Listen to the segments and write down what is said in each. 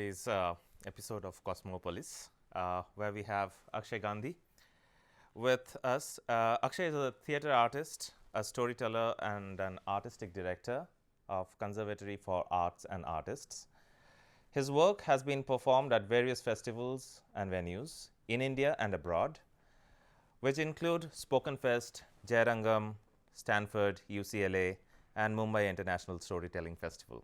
today's episode of Cosmopolis, where we have Akshay Gandhi with us. Akshay is a theatre artist, a storyteller, and an artistic director of Conservatory for Arts and Artists. His work has been performed at various festivals and venues in India and abroad, which include Spoken Fest, Jairangam, Stanford, UCLA, and Mumbai International Storytelling Festival.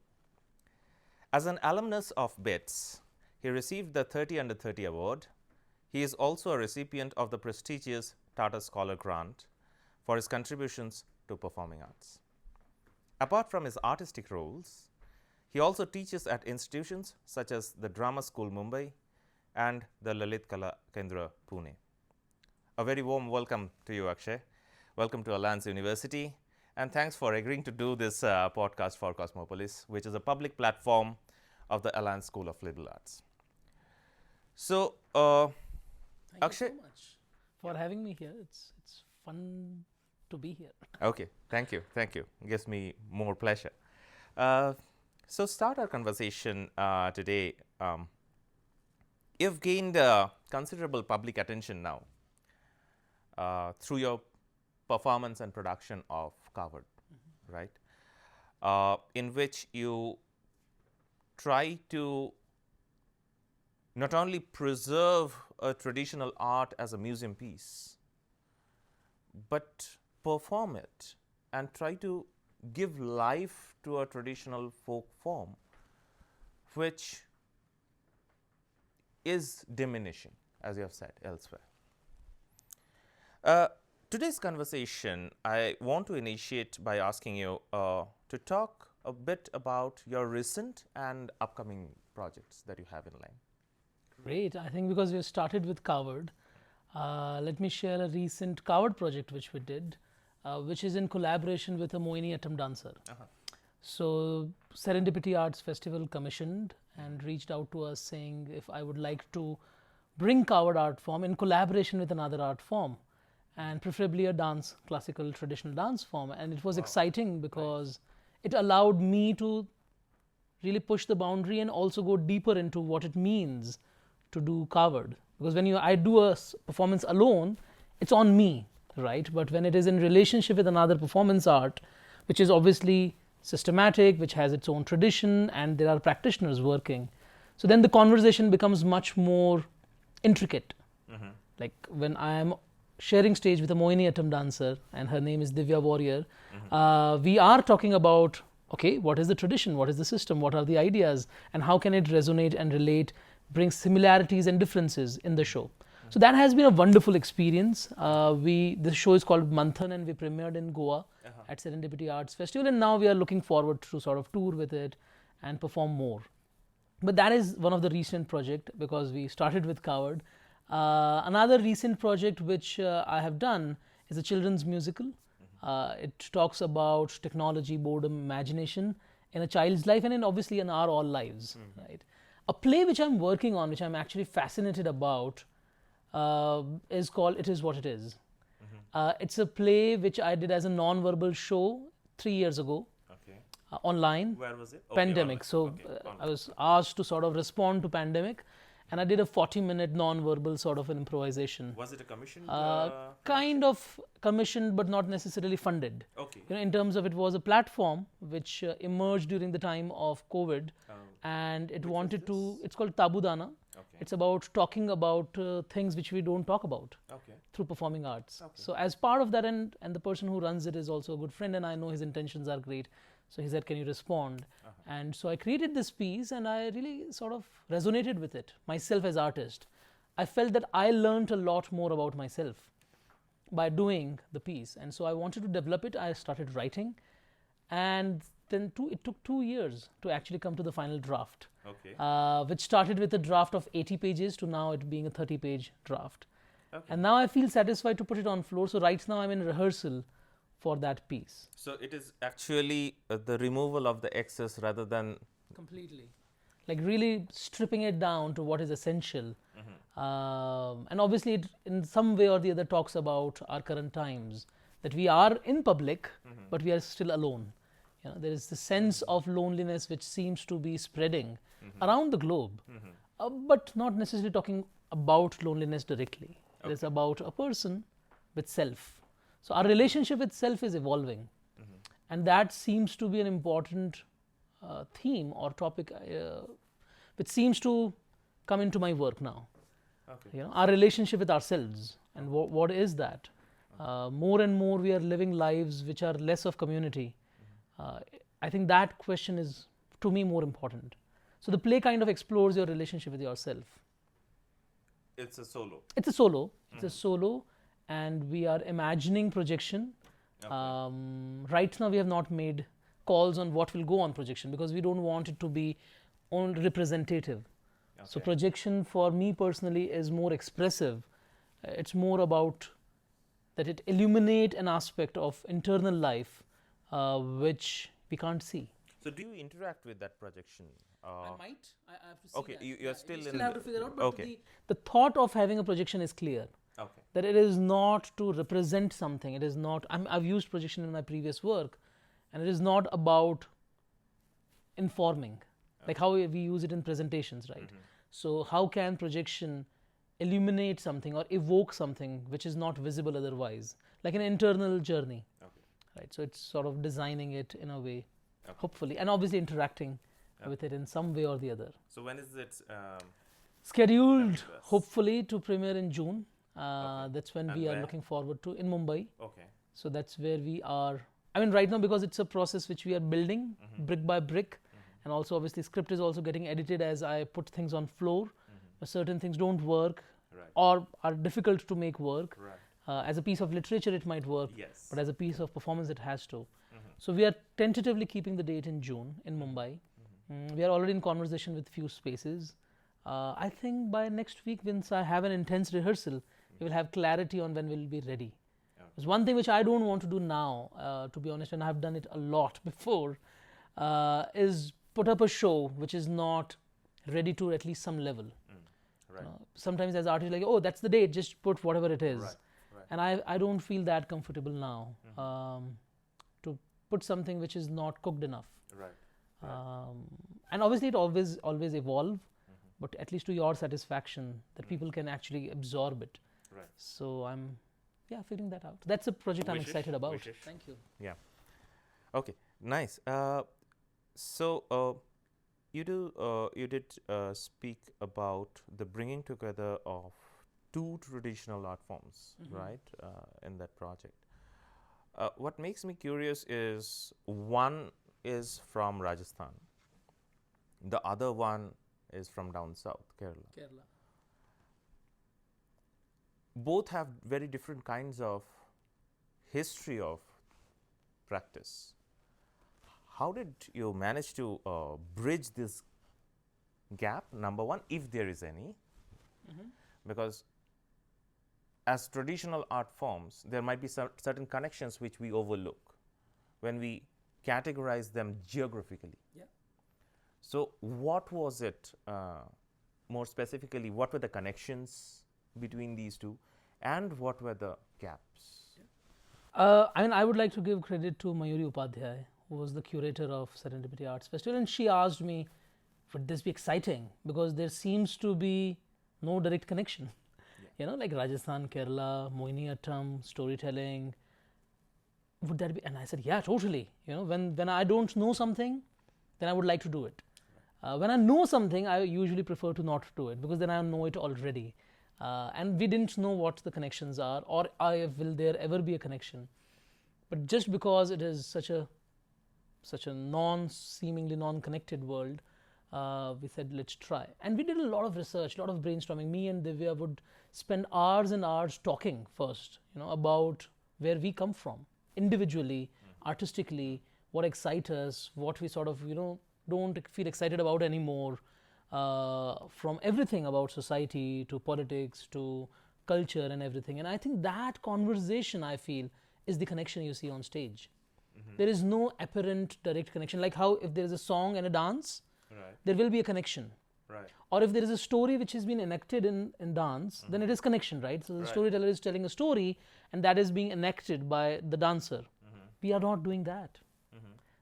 As an alumnus of BITS, he received the 30 Under 30 award. He is also a recipient of the prestigious Tata Scholar Grant for his contributions to performing arts. Apart from his artistic roles, he also teaches at institutions such as the Drama School Mumbai and the Lalit Kala Kendra Pune. A very warm welcome to you, Akshay. Welcome to Alliance University. And thanks for agreeing to do this podcast for Cosmopolis, which is a public platform of the Alliance School of Liberal Arts. So, Akshay, thank you so much for having me here. It's fun to be here. Okay, thank you. It gives me more pleasure. So, start our conversation today. You've gained considerable public attention now through your performance and production of Kaavad, right? In which you try to not only preserve a traditional art as a museum piece, but perform it and try to give life to a traditional folk form, which is diminishing, as you have said elsewhere. Today's conversation, I want to initiate by asking you to talk a bit about your recent and upcoming projects that you have in line. Great. I think because we started with Kaavad, let me share a recent Kaavad project which we did, which is in collaboration with a Mohiniattam dancer. So, Serendipity Arts Festival commissioned and reached out to us saying if I would like to bring Kaavad art form in collaboration with another art form, and preferably a dance, classical traditional dance form. And it was exciting because it allowed me to really push the boundary and also go deeper into what it means to do Kaavad. Because when I do a performance alone, it's on me, right? But when it is in relationship with another performance art, which is obviously systematic, which has its own tradition, and there are practitioners working, so then the conversation becomes much more intricate. Like when I am sharing stage with a Mohiniattam dancer, and her name is Divya Warrior, we are talking about, okay, what is the tradition, what is the system, what are the ideas, and how can it resonate and relate, bring similarities and differences in the show. So that has been a wonderful experience. The show is called Manthan, and we premiered in Goa at Serendipity Arts Festival, and now we are looking forward to sort of tour with it and perform more. But that is one of the recent projects because we started with Kaavad. Another recent project which I have done is a children's musical. It talks about technology, boredom, imagination in a child's life and obviously in our all lives. Right? A play which I'm working on, which I'm actually fascinated about, is called It Is What It Is. It's a play which I did as a non-verbal show 3 years ago. Online. Where was it? Pandemic. So I was asked to sort of respond to pandemic, and I did a 40-minute non-verbal sort of an improvisation. Was it a commission? Kind of commissioned, but not necessarily funded. Okay. In terms of it was a platform which emerged during the time of COVID, and it wanted to. It's called Tabudana. It's about talking about things which we don't talk about through performing arts. So as part of that, and the person who runs it is also a good friend, and I know his intentions are great. So he said, can you respond? And so I created this piece, and I really sort of resonated with it myself as artist. I felt that I learned a lot more about myself by doing the piece, and so I wanted to develop it. I started writing, and then it took 2 years to actually come to the final draft, which started with a draft of 80 pages to now it being a 30-page draft. And now I feel satisfied to put it on floor. So right now I'm in rehearsal for that piece. So it is actually the removal of the excess rather than... Completely. Like really stripping it down to what is essential. And obviously it in some way or the other talks about our current times, that we are in public, but we are still alone. There is the sense of loneliness which seems to be spreading around the globe, but not necessarily talking about loneliness directly. It is about a person with self. So our relationship with self is evolving, and that seems to be an important theme or topic which seems to come into my work now. Our relationship with ourselves, and what is that? More and more we are living lives which are less of community. I think that question is, to me, more important. So the play kind of explores your relationship with yourself. It's a solo. It's a solo. It's a solo, and we are imagining projection. Right now we have not made calls on what will go on projection because we don't want it to be only representative. So projection for me personally is more expressive. It's more about that it illuminate an aspect of internal life which we can't see. So do you interact with that projection? I might. I have to see okay, that. you're still still in have to figure out. But okay. The thought of having a projection is clear. Okay. That it is not to represent something. It is not. I've used projection in my previous work, and it is not about informing, like how we use it in presentations, right? So how can projection illuminate something or evoke something which is not visible otherwise, like an internal journey, right? So it's sort of designing it in a way, hopefully, and obviously interacting with it in some way or the other. So when is it scheduled? Hopefully to premiere in June. That's when we are looking forward to, in Mumbai. Okay. So that's where we are. I mean, right now, because it's a process which we are building brick by brick, and also obviously script is also getting edited as I put things on floor. Certain things don't work or are difficult to make work. As a piece of literature, it might work, but as a piece of performance, it has to. So we are tentatively keeping the date in June in Mumbai. We are already in conversation with few spaces. I think by next week, once I have an intense rehearsal, we will have clarity on when we'll be ready. There's one thing which I don't want to do now, to be honest, and I've done it a lot before, is put up a show which is not ready to at least some level. Sometimes as artists, like, oh, that's the date, just put whatever it is. And I don't feel that comfortable now to put something which is not cooked enough. And obviously it always evolve, but at least to your satisfaction, that people can actually absorb it. So I'm figuring that out. That's a project I'm excited about. Thank you. Yeah. Okay. Nice. So you did speak about the bringing together of two traditional art forms, right? In that project. What makes me curious is one is from Rajasthan. The other one is from down south, Kerala. Both have very different kinds of history of practice. How did you manage to bridge this gap, number one, if there is any? Because as traditional art forms, there might be certain connections which we overlook when we categorize them geographically. So what was it, more specifically, what were the connections between these two, and what were the gaps? I mean, I would like to give credit to Mayuri Upadhyay, who was the curator of Serendipity Arts Festival, and she asked me, would this be exciting? Because there seems to be no direct connection. Like Rajasthan, Kerala, Mohiniattam, storytelling. Would that be? And I said, yeah, totally. When I don't know something, then I would like to do it. When I know something, I usually prefer to not do it, because then I know it already. And we didn't know what the connections are, or will there ever be a connection. But just because it is such a seemingly non-connected world, we said, let's try. And we did a lot of research, a lot of brainstorming. Me and Divya would spend hours and hours talking first, about where we come from, individually, artistically, what excites us, what we sort of, don't feel excited about anymore, from everything about society to politics to culture and everything. And I think that conversation, I feel, is the connection you see on stage. There is no apparent direct connection, like how if there is a song and a dance, there will be a connection. Or if there is a story which has been enacted in dance, then it is connection, right? So the storyteller is telling a story, and that is being enacted by the dancer. We are not doing that.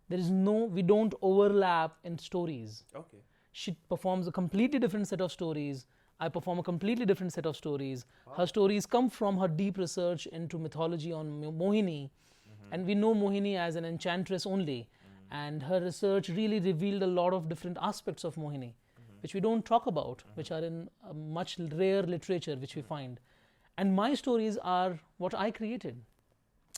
we don't overlap in stories. Okay. She performs a completely different set of stories. I perform a completely different set of stories. Her stories come from her deep research into mythology on Mohini. And we know Mohini as an enchantress only. And her research really revealed a lot of different aspects of Mohini, which we don't talk about, which are in a much rare literature, which we find. And my stories are what I created.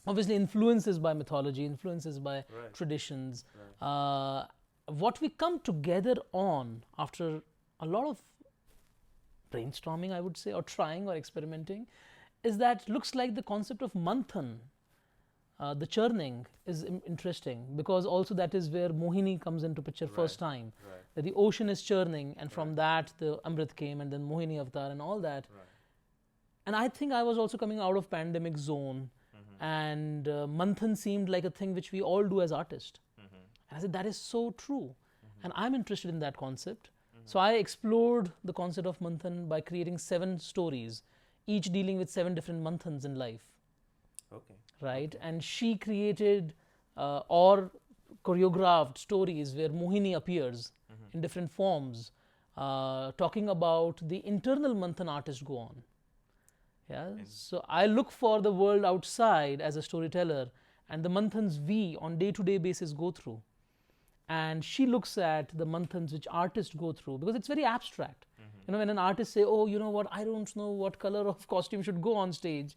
Obviously, influences by mythology, influences by traditions. What we come together on after a lot of brainstorming, I would say, or trying or experimenting, is that looks like the concept of Manthan, the churning, is interesting, because also that is where Mohini comes into picture first time. That the ocean is churning, and from that the Amrit came, and then Mohini avatar and all that. And I think I was also coming out of pandemic zone, and Manthan seemed like a thing which we all do as artists. And I said, that is so true. And I'm interested in that concept. So I explored the concept of Manthan by creating 7 stories, each dealing with 7 different Manthans in life. Okay. Right? And she created or choreographed stories where Mohini appears in different forms, talking about the internal Manthan artist go on. Yeah. So I look for the world outside as a storyteller, and the Manthans we on day-to-day basis go through. And she looks at the Manthans which artists go through, because it's very abstract. You know, when an artist say, oh, you know what, I don't know what color of costume should go on stage,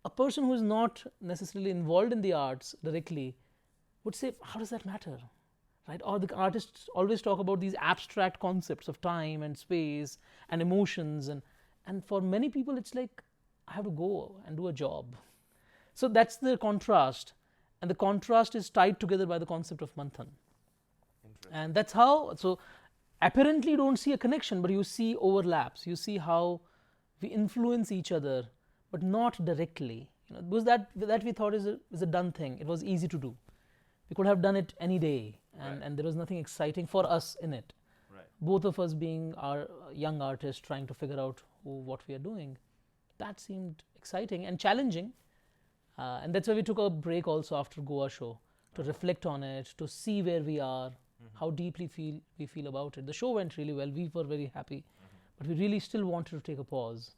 a person who is not necessarily involved in the arts directly would say, how does that matter? Right? Or the artists always talk about these abstract concepts of time and space and emotions, and for many people it's like, I have to go and do a job. So that's the contrast, and the contrast is tied together by the concept of Manthan. And that's how, so apparently you don't see a connection, but you see overlaps. You see how we influence each other, but not directly. You know, because that we thought is a done thing. It was easy to do. We could have done it any day, and there was nothing exciting for us in it. Both of us being our young artists trying to figure out what we are doing. That seemed exciting and challenging. And that's why we took a break also after Goa show, to reflect on it, to see where we are, how deeply we feel about it. The show went really well. We were very happy. But we really still wanted to take a pause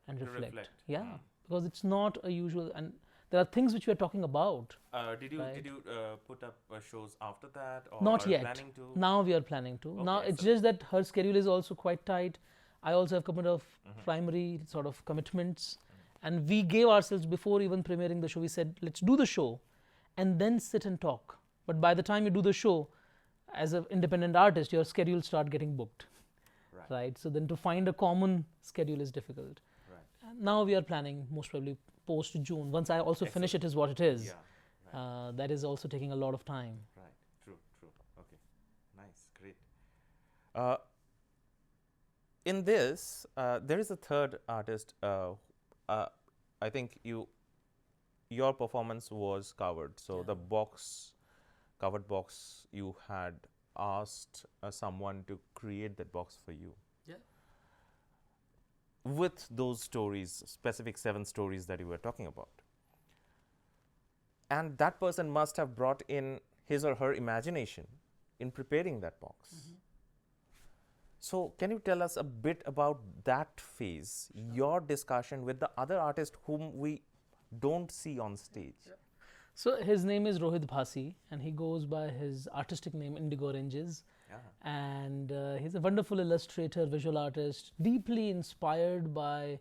and reflect. Yeah, because it's not a usual, and there are things which we are talking about. Did you put up shows after that? Or not yet. Planning to? Now we are planning to. Okay, now it's just that her schedule is also quite tight. I also have a couple of primary sort of commitments. And we gave ourselves, before even premiering the show, we said, let's do the show and then sit and talk. But by the time you do the show, as an independent artist, your schedule start getting booked. Right? So then to find a common schedule is difficult. And now we are planning, most probably post-June. Once I also finish it is what it is. That is also taking a lot of time. Right. True. Okay. Nice. Great. In this, there is a third artist. I think your performance was covered. So the Kaavad Box, you had asked someone to create that box for you. With those stories, specific 7 stories that you were talking about. And that person must have brought in his or her imagination in preparing that box. So can you tell us a bit about that phase, your discussion with the other artist whom we don't see on stage? So his name is Rohit Bhasi, and he goes by his artistic name Indigo Oranges. And he's a wonderful illustrator, visual artist, deeply inspired by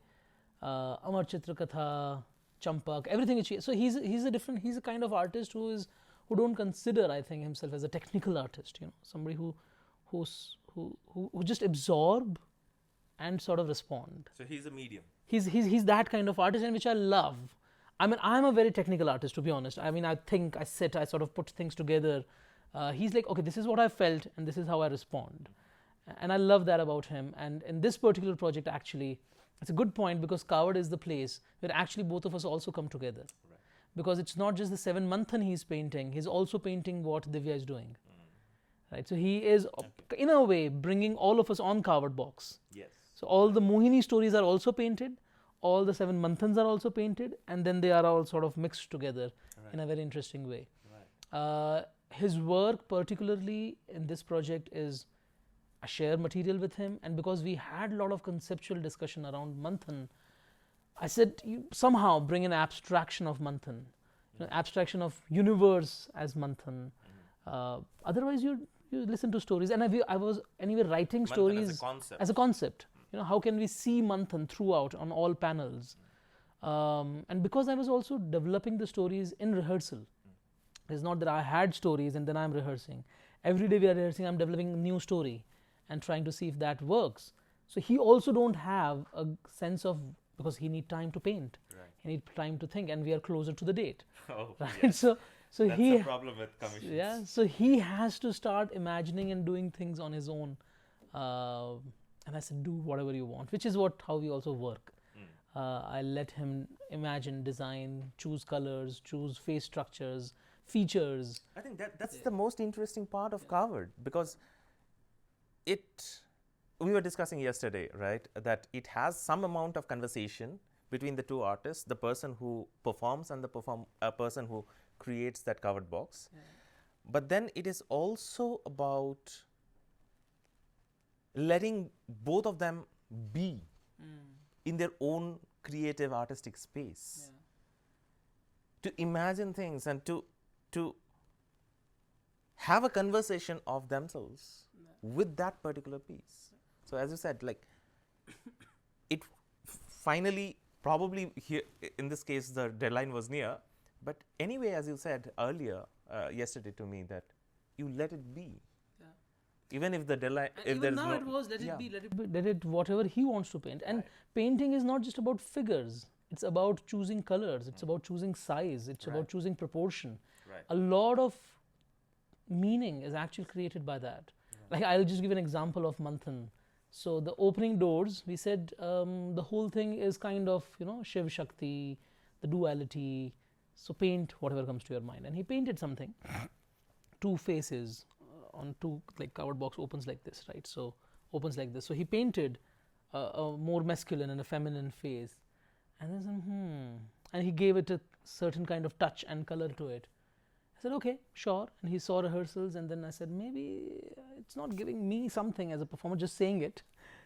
Amar Chitra Katha, Champak, everything which so he's a kind of artist who don't consider, I think, himself as a technical artist, you know, somebody who just absorb and sort of respond. So he's a medium. He's that kind of artist, and which I love. I mean, I'm a very technical artist, to be honest. I mean, I think, I sit, I sort of put things together. He's like, okay, this is what I felt and this is how I respond. And I love that about him. And in this particular project, actually, it's a good point, because Kaavad is the place where actually both of us also come together. Because it's not just the 7 Manthan he's painting, he's also painting what Divya is doing. Right? So he is, in a way, bringing all of us on Kaavad Box. So all the Mohini stories are also painted, all the 7 Manthans are also painted, and then they are all sort of mixed together in a very interesting way. His work, particularly in this project, is I share material with him, and because we had a lot of conceptual discussion around Manthan, I said, you somehow bring an abstraction of Manthan, abstraction of universe as Manthan. Otherwise, you listen to stories, and I was anyway writing Manthan stories as a concept. as a concept. How can we see Manthan throughout on all panels? And because I was also developing the stories in rehearsal, it's not that I had stories and then I'm rehearsing. Every day we are rehearsing, I'm developing a new story and trying to see if that works. So he also don't have a sense of, because he need time to paint. Right. He need time to think, and we are closer to the date. Oh, right? yes. So that's he, the problem with commissions. yeah, so he has to start imagining and doing things on his own. And I said, do whatever you want, which is how we also work. I let him imagine, design, choose colors, choose face structures, features. I think that's the most interesting part of Kaavad, because we were discussing yesterday, right, that it has some amount of conversation between the two artists, the person who performs and the person who creates that Kaavad box. Yeah. But then it is also about letting both of them be in their own creative artistic space, to imagine things and to have a conversation of themselves with that particular piece. So as you said, like it finally, probably here in this case the deadline was near, but anyway, as you said earlier yesterday to me, that you let it be. Even if the deadline, if there is no, it was let it be, let it whatever he wants to paint. And painting is not just about figures. It's about choosing colors. It's about choosing size. It's about choosing proportion. A lot of meaning is actually created by that. Like I'll just give an example of Manthan. So the opening doors, we said the whole thing is kind of Shiv Shakti, the duality. So paint whatever comes to your mind. And he painted something, two faces. On two, like Kaavad box opens like this, right? So opens like this. So he painted a more masculine and a feminine face, and then and he gave it a certain kind of touch and color to it. I said, okay, sure. And he saw rehearsals, and then I said, maybe it's not giving me something as a performer, just saying it.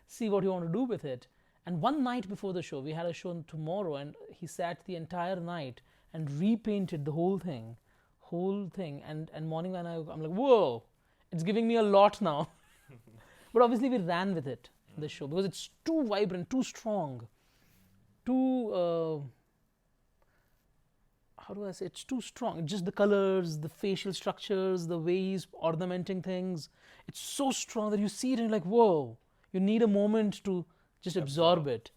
See what you want to do with it. And one night before the show, we had a show tomorrow, and he sat the entire night and repainted the whole thing. And morning when I'm like, whoa. It's giving me a lot now. But obviously we ran with it in the show because it's too vibrant, too strong, too, how do I say, it's too strong. Just the colors, the facial structures, the way he's ornamenting things. It's so strong that you see it and you're like, whoa, you need a moment to just absorb it.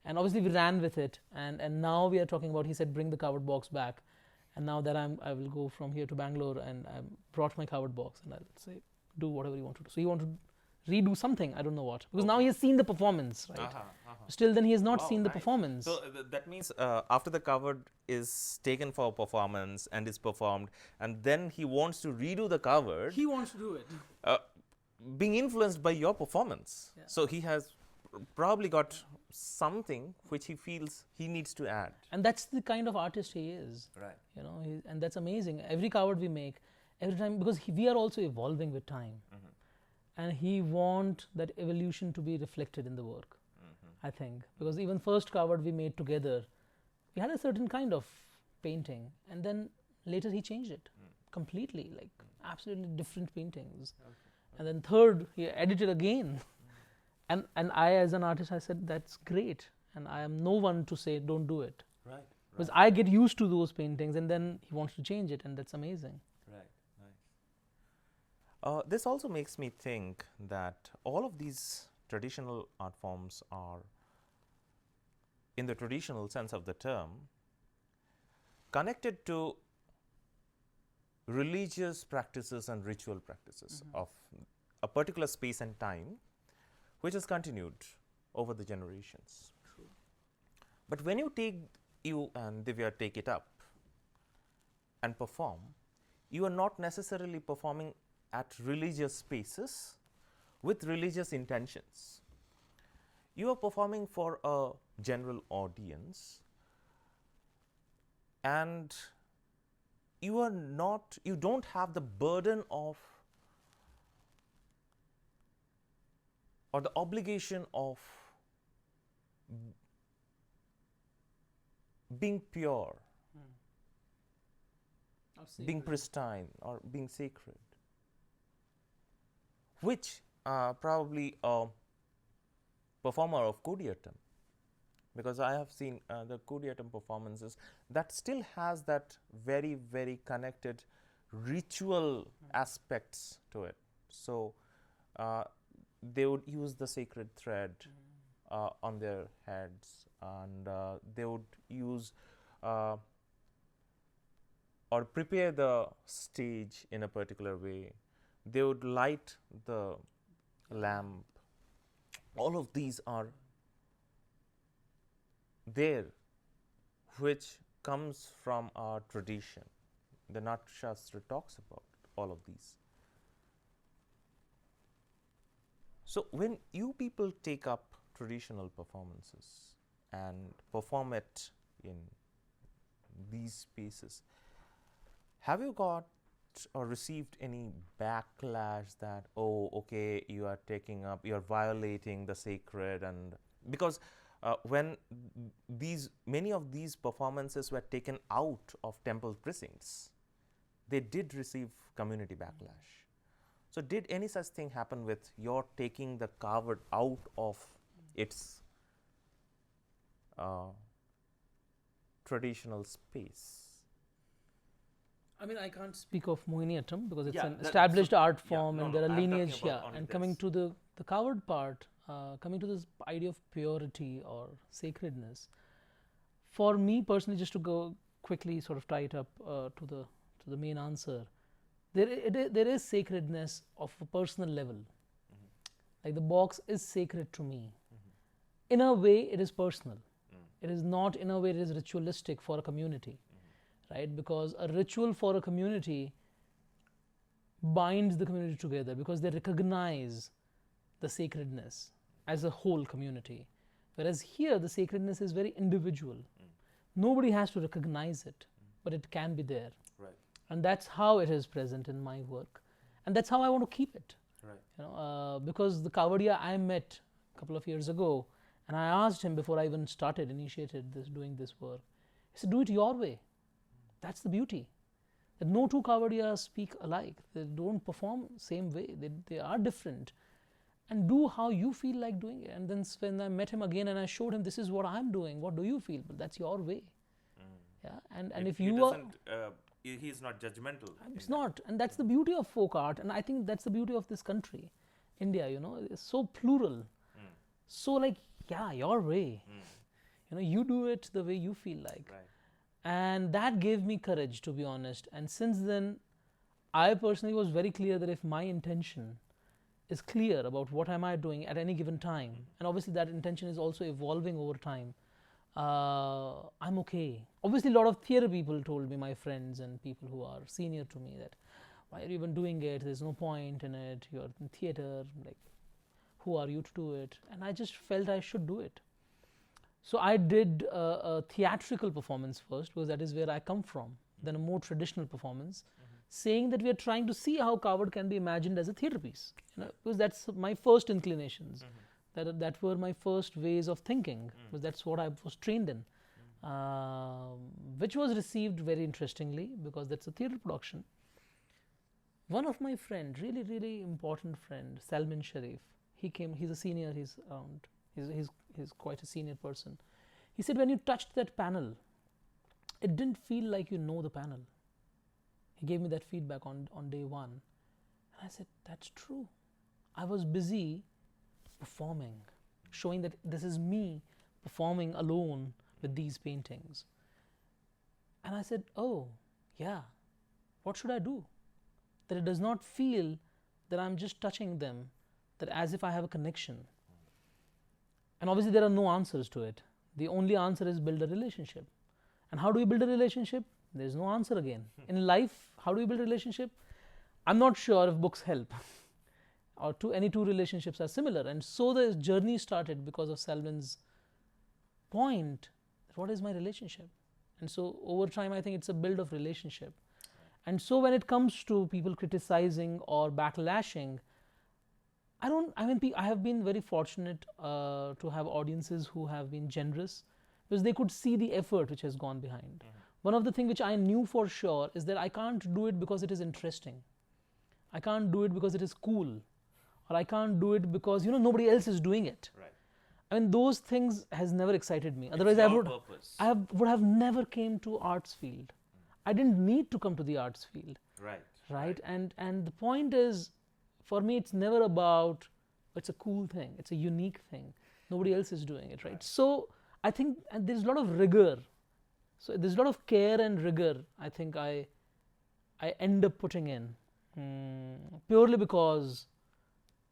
And obviously we ran with it. And now we are talking about, he said, bring the Kaavad box back. And now that I will go from here to Bangalore, and I brought my Kaavad box, and I'll say, do whatever you want to do. So he want to redo something, I don't know what, because now he has seen the performance, right? Still then he has not seen the performance. So that means after the Kaavad is taken for performance and is performed, and then he wants to redo the Kaavad. He wants to do it. Being influenced by your performance. So he has probably got something which he feels he needs to add. And that's the kind of artist he is. Right. And that's amazing. Every Kaavad we make, every time, because we are also evolving with time. And he wants that evolution to be reflected in the work, I think. Because even first Kaavad we made together, we had a certain kind of painting, and then later he changed it completely, like absolutely different paintings. And then third, he edited again. And I, as an artist, I said, that's great. And I am no one to say, don't do it. Right. Because I get used to those paintings, and then he wants to change it, and that's amazing. Right. This also makes me think that all of these traditional art forms are, in the traditional sense of the term, connected to religious practices and ritual practices of a particular space and time, which has continued over the generations. True. But when you and Divya take it up and perform, you are not necessarily performing at religious spaces with religious intentions. You are performing for a general audience, and you don't have the burden of or the obligation of being pure, being pristine, or being sacred, which probably a performer of Mohiniattam, because I have seen the Mohiniattam performances that still has that very, very connected ritual aspects to it. So they would use the sacred thread on their heads, and they would use or prepare the stage in a particular way. They would light the lamp. All of these are there, which comes from our tradition. The Natashastra talks about all of these. So when you people take up traditional performances and perform it in these spaces, have you got or received any backlash that, oh, okay, you are taking up, you are violating the sacred? And because when many of these performances were taken out of temple precincts, they did receive community backlash. So did any such thing happen with your taking the Kaavad out of its traditional space? I mean, I can't speak of Mohiniattam because it's an established art form, and there are lineage. And coming to the Kaavad part, coming to this idea of purity or sacredness, for me personally, just to go quickly sort of tie it up to the main answer, there is sacredness of a personal level. Like the box is sacred to me. In a way, it is personal. It is not in a way it is ritualistic for a community. Right? Because a ritual for a community binds the community together because they recognize the sacredness as a whole community. Whereas here, the sacredness is very individual. Nobody has to recognize it, but it can be there. Right. And that's how it is present in my work. And that's how I want to keep it. Right. You know, because the Kaavadia I met a couple of years ago, and I asked him before I even initiated doing this work, he said, do it your way. That's the beauty. That no two Kaavadiyas speak alike. They don't perform same way. They are different. And do how you feel like doing it. And then when I met him again and I showed him, this is what I'm doing, what do you feel? But that's your way. Yeah. And if you are... he's not judgmental. It's not. And that's the beauty of folk art. And I think that's the beauty of this country, India, you know. It's so plural. So like, yeah, your way. You know, you do it the way you feel like. Right. And that gave me courage, to be honest. And since then, I personally was very clear that if my intention is clear about what am I doing at any given time, and obviously that intention is also evolving over time, I'm okay. Obviously, a lot of theatre people told me, my friends and people who are senior to me, that why are you even doing it? There's no point in it. You're in theatre. Like, who are you to do it? And I just felt I should do it. So I did a theatrical performance first, because that is where I come from. Then a more traditional performance, saying that we are trying to see how Kaavad can be imagined as a theatre piece. You know, because that's my first inclinations. That were my first ways of thinking, because that's what I was trained in, which was received very interestingly, because that's a theatre production. One of my friends, really, really important friend, Salman Sharif, he came. He's a senior. He's around. He's quite a senior person. He said, when you touched that panel, it didn't feel like you know the panel. He gave me that feedback on day one. And I said, that's true. I was busy performing, showing that this is me performing alone with these paintings. And I said, oh, yeah, what should I do? That it does not feel that I'm just touching them, that as if I have a connection. And obviously there are no answers to it. The only answer is build a relationship. And how do we build a relationship? There's no answer again. In life, how do we build a relationship? I'm not sure if books help or any two relationships are similar. And so the journey started because of Salman's point, what is my relationship? And so over time, I think it's a build of relationship. And so when it comes to people criticizing or backlashing, I have been very fortunate to have audiences who have been generous, because they could see the effort which has gone behind. One of the things which I knew for sure is that I can't do it because it is interesting. I can't do it because it is cool, or I can't do it because nobody else is doing it. Right. I mean, those things has never excited me. It's Otherwise, purpose. I would have never came to arts field. I didn't need to come to the arts field. Right. And the point is, for me, it's never about it's a cool thing. It's a unique thing. Nobody else is doing it. Right. So I think there's a lot of rigor. So there's a lot of care and rigor. I think I end up putting in purely because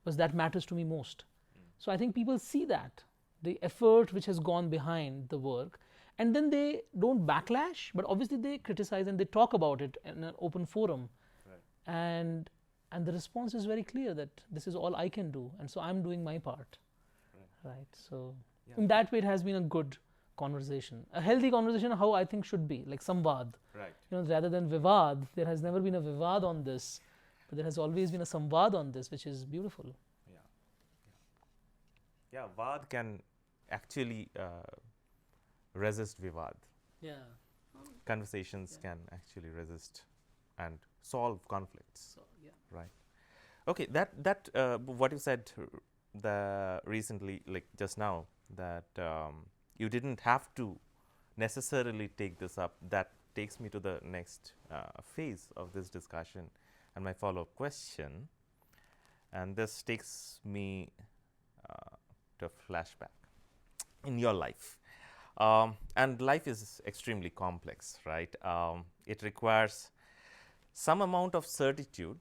that matters to me most. So I think people see that, the effort which has gone behind the work, and then they don't backlash, but obviously they criticize and they talk about it in an open forum. Right. And the response is very clear that this is all I can do, and so I'm doing my part. Right. So in that way, it has been a good conversation, a healthy conversation, how I think should be, like samvad. Right. Rather than vivad. There has never been a vivad on this, but there has always been a samvad on this, which is beautiful. Yeah, Vad can actually resist Vivad. Yeah. Conversations can actually resist and solve conflicts. So, yeah. Right. Okay, that what you said recently, like just now, that you didn't have to necessarily take this up. That takes me to the next phase of this discussion and my follow-up question. And this takes me to a flashback in your life. And life is extremely complex, right? It requires some amount of certitude,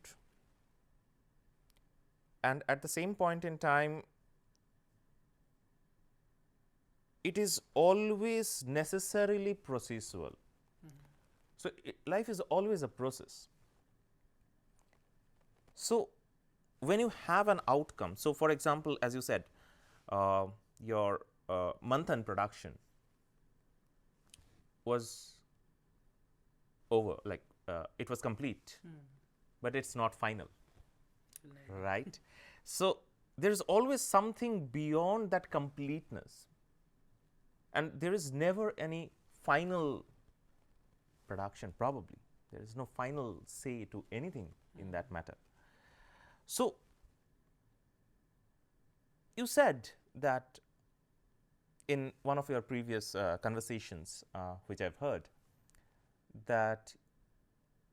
and at the same point in time, it is always necessarily processual. So life is always a process. So when you have an outcome, so for example, as you said, your Manthan production was over, like it was complete, but it's not final, right? So there is always something beyond that completeness, and there is never any final production. Probably there is no final say to anything in that matter. So you said that in one of your previous conversations, which I've heard, that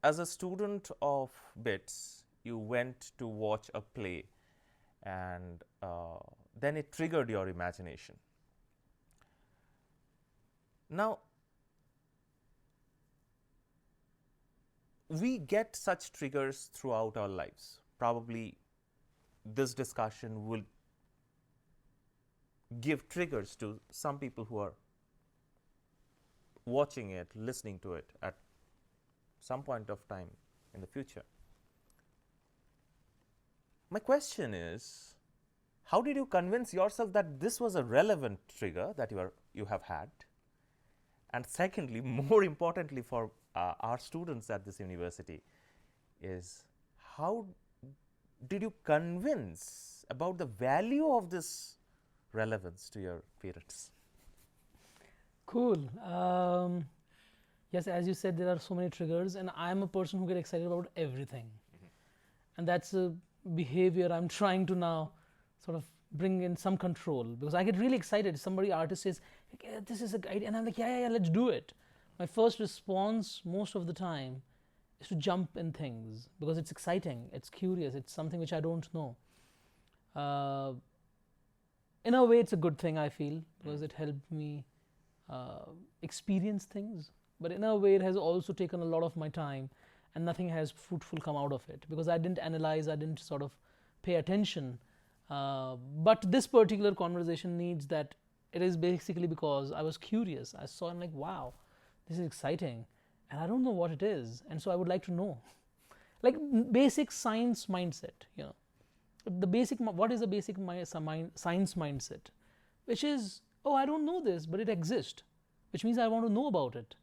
as a student of BITS, you went to watch a play, and then it triggered your imagination. Now, we get such triggers throughout our lives. Probably this discussion will give triggers to some people who are watching it, listening to it at some point of time in the future. My question is, how did you convince yourself that this was a relevant trigger that you have had? And secondly, more importantly for our students at this university, is how did you convince about the value of this relevance to your parents? Cool. Yes, as you said, there are so many triggers, and I'm a person who gets excited about everything. And that's a behavior I'm trying to now sort of bring in some control, because I get really excited. Somebody, artist says, hey, this is a good idea, and I'm like, yeah, let's do it. My first response most of the time is to jump in things, because it's exciting, it's curious, it's something which I don't know. In a way, it's a good thing, I feel, because it helped me experience things. But in a way, it has also taken a lot of my time, and nothing has fruitful come out of it, because I didn't analyze, I didn't sort of pay attention. But this particular conversation needs that. It is basically because I was curious. I saw and like, wow, this is exciting, and I don't know what it is, and so I would like to know. Like basic science mindset, you know. The basic, what is the basic science mindset? Which is, oh, I don't know this, but it exists, which means I want to know about it.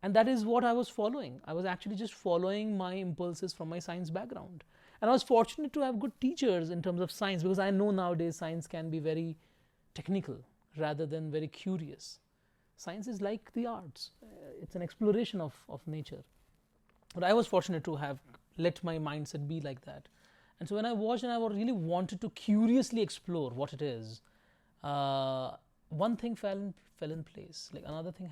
And that is what I was following. I was actually just following my impulses from my science background. And I was fortunate to have good teachers in terms of science, because I know nowadays science can be very technical rather than very curious. Science is like the arts. It's an exploration of nature. But I was fortunate to have let my mindset be like that. And so when I watched and I really wanted to curiously explore what it is, one thing fell in place. Like another thing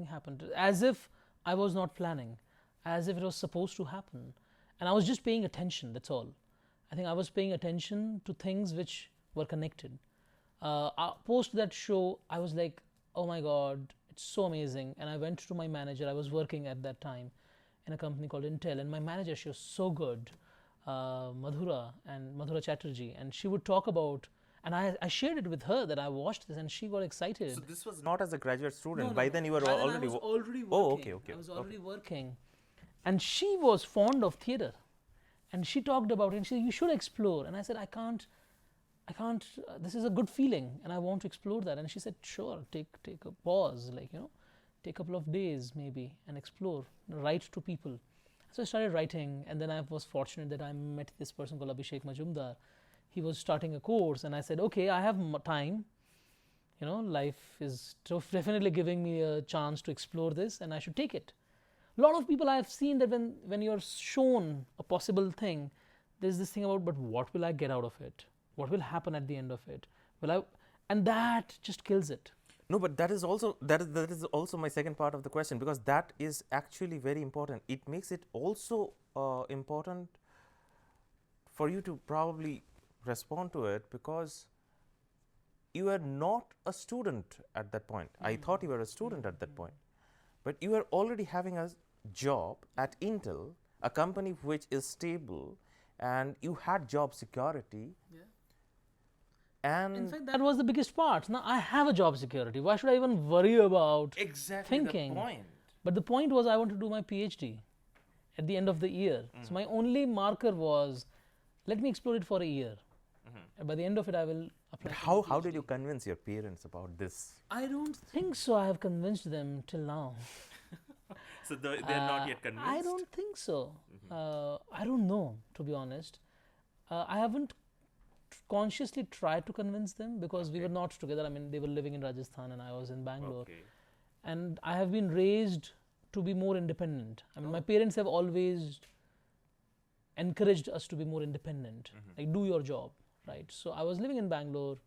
happened, as if I was not planning, as if it was supposed to happen. And I was just paying attention, that's all. I think I was paying attention to things which were connected. Post that show, I was like, oh my God, it's so amazing. And I went to my manager. I was working at that time in a company called Intel, and my manager, she was so good, Madhura Chatterjee, and she would talk about, and I shared it with her that I watched this, and she got excited. So this was not as a graduate student. No, By then you were by then already. I was already working. Oh, okay. I was already working, and she was fond of theatre, and she talked about it. And she said, "You should explore." And I said, "I can't. This is a good feeling, and I want to explore that." And she said, "Sure, take a pause, take a couple of days maybe, and explore. Write to people." So I started writing, and then I was fortunate that I met this person called Abhishek Majumdar. He was starting a course, and I said, okay, I have time. Life is definitely giving me a chance to explore this, and I should take it. A lot of people I have seen that when you're shown a possible thing, there's this thing about, but what will I get out of it? What will happen at the end of it? And that just kills it. No, but that is also my second part of the question, because that is actually very important. It makes it also important for you to probably respond to it, because you were not a student at that point. I thought you were a student at that point, but you were already having a job at Intel, a company which is stable, and you had job security. Yeah. And in fact, that was the biggest part. Now I have a job security. Why should I even worry about thinking? The point. But the point was, I want to do my PhD at the end of the year. So my only marker was, let me explore it for a year. And by the end of it, I will apply. But how did you convince your parents about this? I don't think so. I have convinced them till now. So they're not yet convinced? I don't think so. I don't know, to be honest. I haven't consciously tried to convince them, because we were not together. I mean, they were living in Rajasthan and I was in Bangalore. And I have been raised to be more independent. I mean, my parents have always encouraged us to be more independent. Like, do your job, right? So I was living in Bangalore,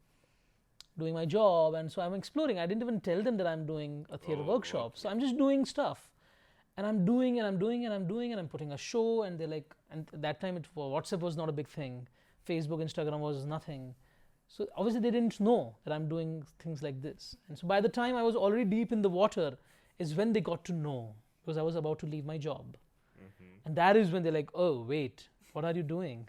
doing my job, and so I'm exploring. I didn't even tell them that I'm doing a theatre workshop. So I'm just doing stuff. And I'm doing and I'm putting a show, and they're like, and at that time WhatsApp was not a big thing. Facebook, Instagram was nothing. So obviously they didn't know that I'm doing things like this. And so by the time I was already deep in the water is when they got to know, because I was about to leave my job. And that is when they're like, oh, wait, what are you doing?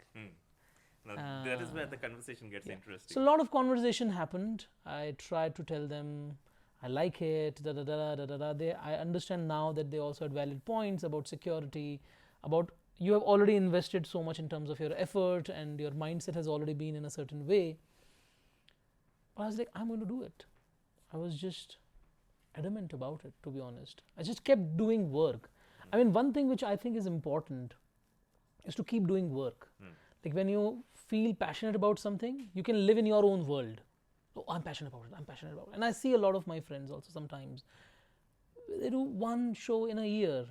Now, that is where the conversation gets interesting. So a lot of conversation happened. I tried to tell them I like it, I understand now that they also had valid points about security, about you have already invested so much in terms of your effort and your mindset has already been in a certain way. But I was like, I'm going to do it. I was just adamant about it, to be honest. I just kept doing work. I mean, one thing which I think is important is to keep doing work. Like, when you feel passionate about something, you can live in your own world. Oh, I'm passionate about it. And I see a lot of my friends also sometimes. They do one show in a year,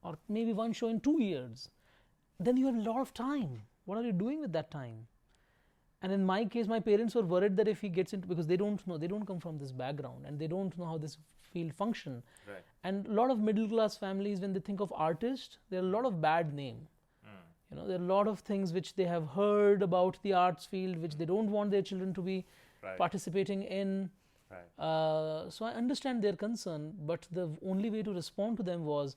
or maybe one show in 2 years. Then you have a lot of time. What are you doing with that time? And in my case, my parents were worried that if he gets into, because they don't know, they don't come from this background and they don't know how this field function. Right. And a lot of middle class families, when they think of artist, there are a lot of bad name. You know, there are a lot of things which they have heard about the arts field, which they don't want their children to be participating in. So I understand their concern, but the only way to respond to them was,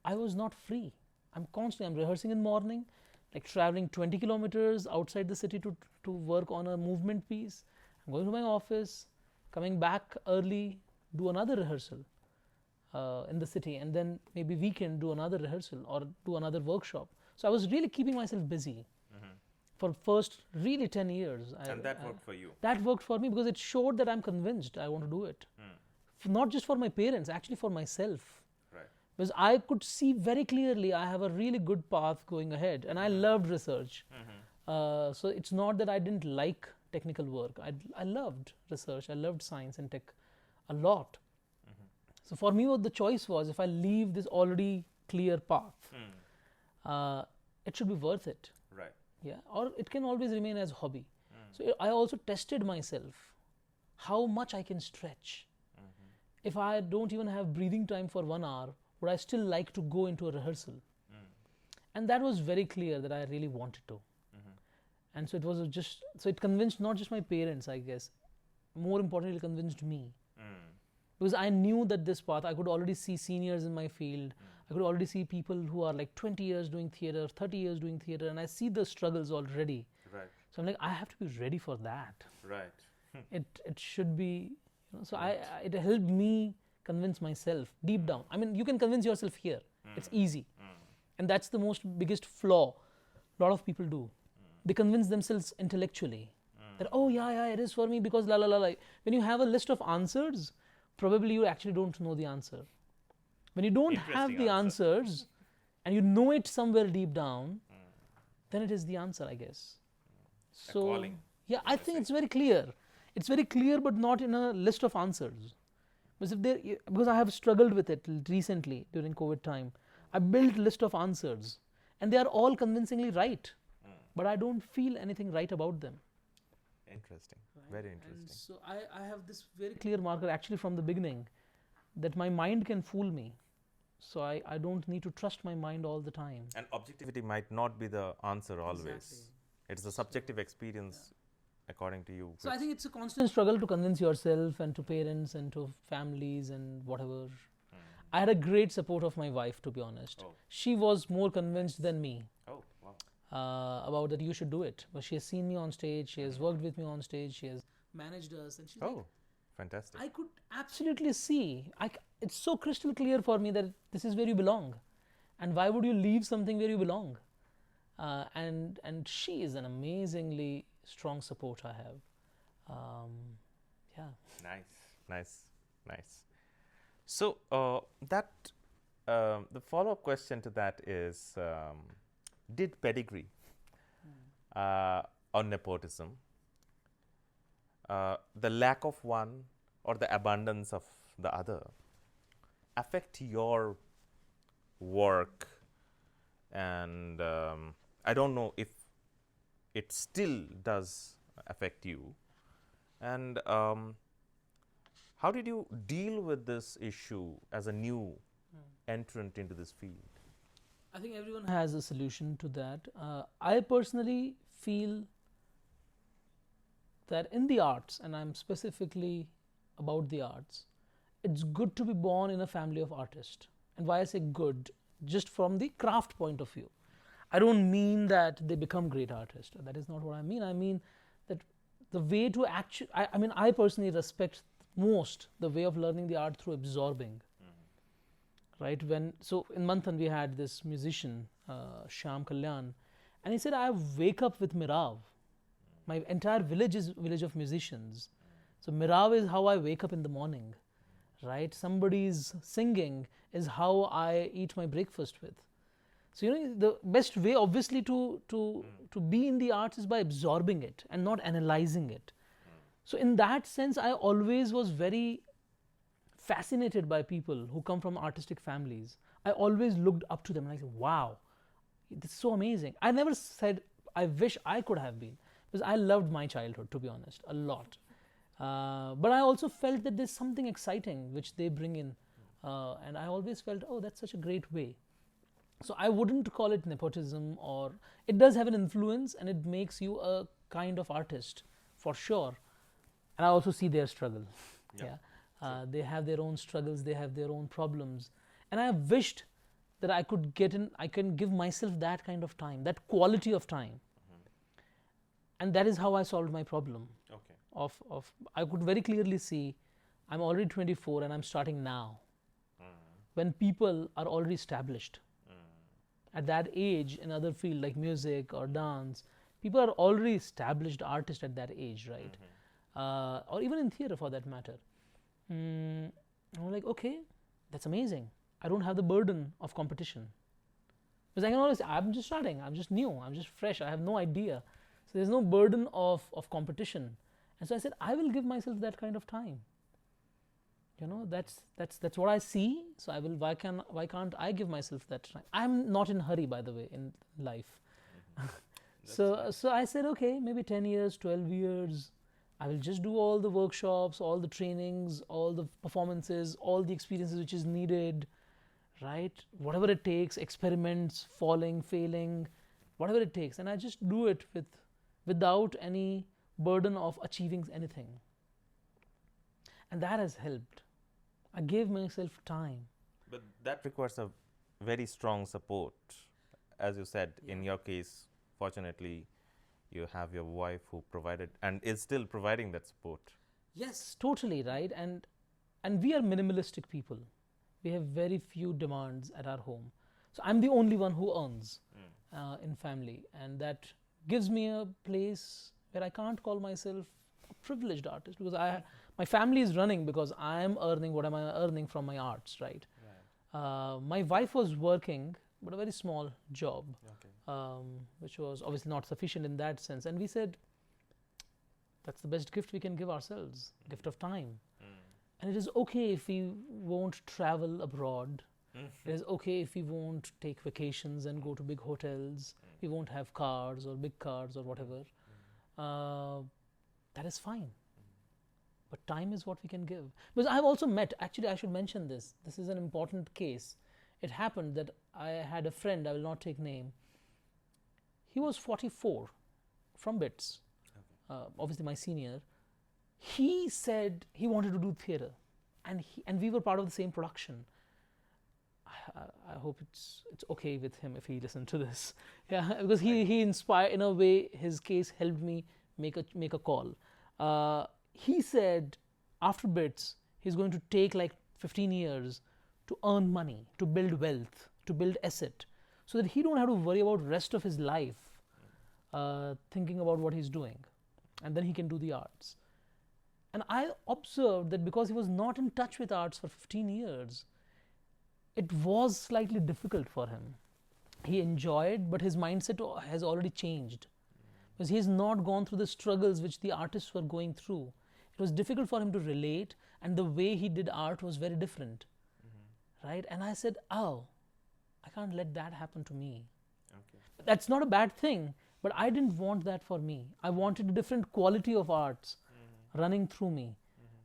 I was not free. I'm rehearsing in morning, like traveling 20 kilometers outside the city to work on a movement piece. I'm going to my office, coming back early, do another rehearsal in the city, and then maybe weekend do another rehearsal or do another workshop. So I was really keeping myself busy for first really 10 years. And that worked for you? That worked for me because it showed that I'm convinced I want to do it. Not just for my parents, actually for myself. because I could see very clearly I have a really good path going ahead, and I loved research. So it's not that I didn't like technical work. I loved research. I loved science and tech a lot. So for me, what the choice was, if I leave this already clear path, it should be worth it. Right. Yeah, or it can always remain as hobby. So I also tested myself how much I can stretch. If I don't even have breathing time for 1 hour, would I still like to go into a rehearsal? And that was very clear that I really wanted to. And so it was just, so it convinced not just my parents, I guess, more importantly, it convinced me. Because I knew that this path, I could already see seniors in my field. I could already see people who are like 20 years doing theatre, 30 years doing theatre, and I see the struggles already. Right. So I'm like, I have to be ready for that. Right. It should be, you know, so it helped me convince myself deep down. I mean, you can convince yourself here. It's easy. And that's the most biggest flaw a lot of people do. They convince themselves intellectually that, oh yeah, it is for me because la la la la. When you have a list of answers, probably you actually don't know the answer. When you don't have the answers and you know it somewhere deep down, then it is the answer, I guess. So calling, yeah, I think it's very clear. It's very clear, but not in a list of answers. Because I have struggled with it recently during COVID time. I built a list of answers and they are all convincingly right, but I don't feel anything right about them. Interesting. Very interesting. And so I have this very clear marker actually from the beginning that my mind can fool me. So I don't need to trust my mind all the time. And objectivity might not be the answer always. Exactly. It's a subjective experience according to you. So I think it's a constant struggle to convince yourself and to parents and to families and whatever. I had a great support of my wife, to be honest. She was more convinced than me. Oh, wow. About that you should do it. But she has seen me on stage, she has worked with me on stage, she has managed us, and she's like, fantastic. I could absolutely see, it's so crystal clear for me that this is where you belong. And why would you leave something where you belong? And she is an amazingly strong support I have. Yeah. Nice. So the follow-up question to that is, did pedigree or nepotism, the lack of one or the abundance of the other, affect your work? And I don't know if it still does affect you. And how did you deal with this issue as a new entrant into this field? I think everyone has a solution to that. I personally feel that in the arts, and I'm specifically about the arts, it's good to be born in a family of artists. And why I say good, just from the craft point of view. I don't mean that they become great artists. That is not what I mean. I mean that the way to actually, I personally respect most the way of learning the art through absorbing. Right? So in Manthan we had this musician, Shyam Kalyan, and he said, I wake up with Mirav. My entire village is a village of musicians. So Mirav is how I wake up in the morning. Right? Somebody's singing is how I eat my breakfast with. So you know, the best way obviously to be in the arts is by absorbing it and not analyzing it. So in that sense, I always was very fascinated by people who come from artistic families. I always looked up to them and I said, wow, this is so amazing. I never said, I wish I could have been, because I loved my childhood, to be honest, a lot. But I also felt that there's something exciting which they bring in. And I always felt, oh, that's such a great way. So I wouldn't call it nepotism, or it does have an influence and it makes you a kind of artist, for sure. And I also see their struggle. They have their own struggles, they have their own problems. And I wished that I could I can give myself that kind of time, that quality of time. And that is how I solved my problem. I could very clearly see, I'm already 24 and I'm starting now. When people are already established. At that age, in other field like music or dance, people are already established artists at that age, right? Or even in theatre for that matter. I'm like, okay, that's amazing. I don't have the burden of competition. Because I can always say, I'm just starting, I'm just new, I'm just fresh, I have no idea. So there's no burden of competition. And so I said, I will give myself that kind of time. You know, that's what I see. So I will. Why can't I give myself that time? I'm not in a hurry, by the way, in life. So I said, okay, maybe 10 years, 12 years, I will just do all the workshops, all the trainings, all the performances, all the experiences which is needed, right? Whatever it takes, experiments, falling, failing, whatever it takes. And I just do it without any burden of achieving anything. And that has helped. I gave myself time. But that requires a very strong support. As you said, in your case, fortunately, you have your wife who provided and is still providing that support. Yes, totally, right? And we are minimalistic people. We have very few demands at our home. So I'm the only one who earns in family. And that gives me a place where I can't call myself a privileged artist, because my family is running because I am earning what am I earning from my arts, right? My wife was working, but a very small job, which was obviously not sufficient in that sense. And we said, that's the best gift we can give ourselves, gift of time. And it is okay if we won't travel abroad. It is okay if we won't take vacations and go to big hotels. We won't have cars or big cars or whatever. That is fine. But time is what we can give. Because I have also met, actually I should mention this. This is an important case. It happened that I had a friend, I will not take name. He was 44 from BITS, obviously my senior. He said he wanted to do theatre, and we were part of the same production. I hope it's okay with him if he listened to this. Yeah, because he inspired, in a way, his case helped me make a call. He said after BITS, he's going to take like 15 years to earn money, to build wealth, to build asset, so that he don't have to worry about rest of his life thinking about what he's doing, and then he can do the arts. And I observed that because he was not in touch with arts for 15 years, it was slightly difficult for him. He enjoyed, but his mindset has already changed, because he has not gone through the struggles which the artists were going through. It was difficult for him to relate, and the way he did art was very different, right? And I said, oh, I can't let that happen to me. That's not a bad thing, but I didn't want that for me. I wanted a different quality of arts running through me.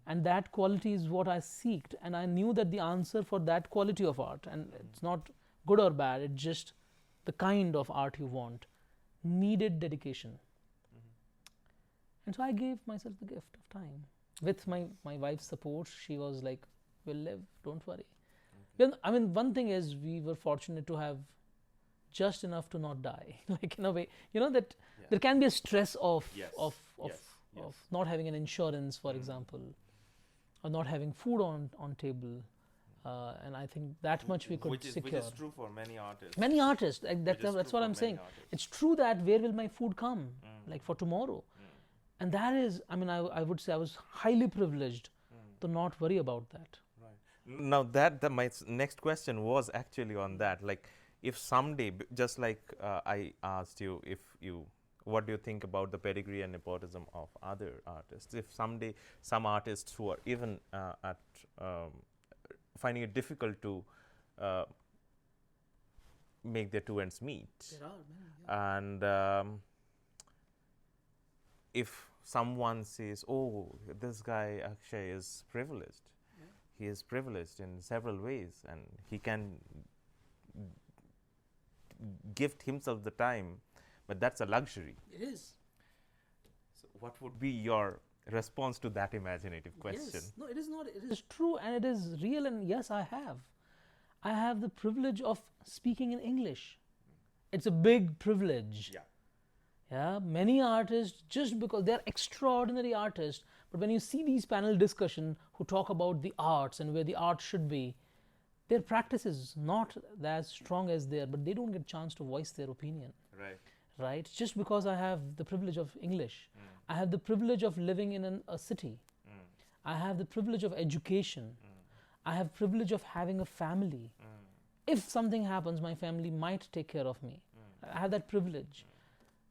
And that quality is what I seeked. And I knew that the answer for that quality of art, and it's not good or bad, it's just the kind of art you want, needed dedication. And so I gave myself the gift of time. With my wife's support, she was like, we'll live, don't worry. I mean, one thing is, we were fortunate to have just enough to not die. Like, in a way, you know, that there can be a stress of not having an insurance, for example, or not having food on table. And I think that much we could secure. Which is true for many artists. Many artists. Like that's what I'm saying. It's true that where will my food come, like for tomorrow? And that is, I mean, I would say I was highly privileged to not worry about that. Right. Now my next question was actually on that. Like, if someday, just like I asked you, what do you think about the pedigree and nepotism of other artists? If someday some artists who are even finding it difficult to make their two ends meet, There are many, and if someone says, oh, this guy Akshay is privileged, he is privileged in several ways, and he can gift himself the time, but that's a luxury. It is. So what would be your response to that imaginative question? Yes. No, it is not. It is true, and it is real, and yes, I have the privilege of speaking in English. It's a big privilege. Yeah, many artists, just because they're extraordinary artists, but when you see these panel discussion who talk about the arts and where the art should be, their practice is not as strong as theirs, but they don't get a chance to voice their opinion. Right? Just because I have the privilege of English, I have the privilege of living in a city, I have the privilege of education, I have privilege of having a family, if something happens, my family might take care of me. I have that privilege.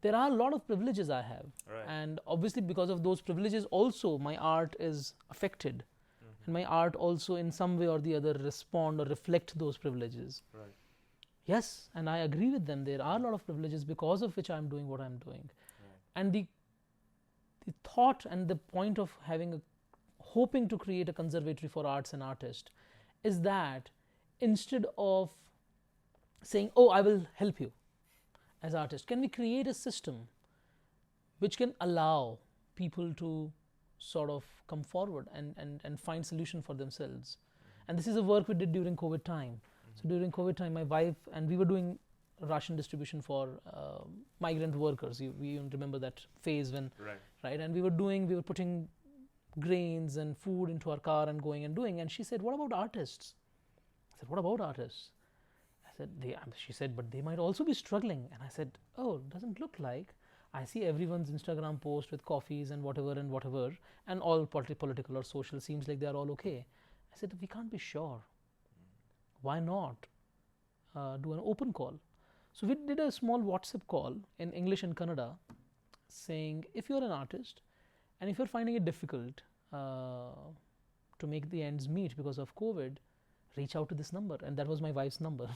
There are a lot of privileges I have. Right. And obviously because of those privileges also my art is affected. And my art also in some way or the other respond or reflect those privileges. Right. Yes, and I agree with them. There are a lot of privileges because of which I'm doing what I'm doing. Right. And the thought and the point of hoping to create a conservatory for arts and artists is that instead of saying, oh, I will help you as artists, can we create a system which can allow people to sort of come forward and find solution for themselves. And this is a work we did during COVID time. So during COVID time, my wife and we were doing ration distribution for migrant workers. We remember that phase when, right? And we were putting grains and food into our car and going and doing. And she said, what about artists? I said, what about artists? I said, she said, but they might also be struggling. And I said, oh, doesn't look like. I see everyone's Instagram post with coffees and whatever, and all political or social seems like they are all okay. I said, we can't be sure. Why not do an open call? So we did a small WhatsApp call in English and Kannada saying, if you're an artist and if you're finding it difficult to make the ends meet because of COVID, reach out to this number. And that was my wife's number.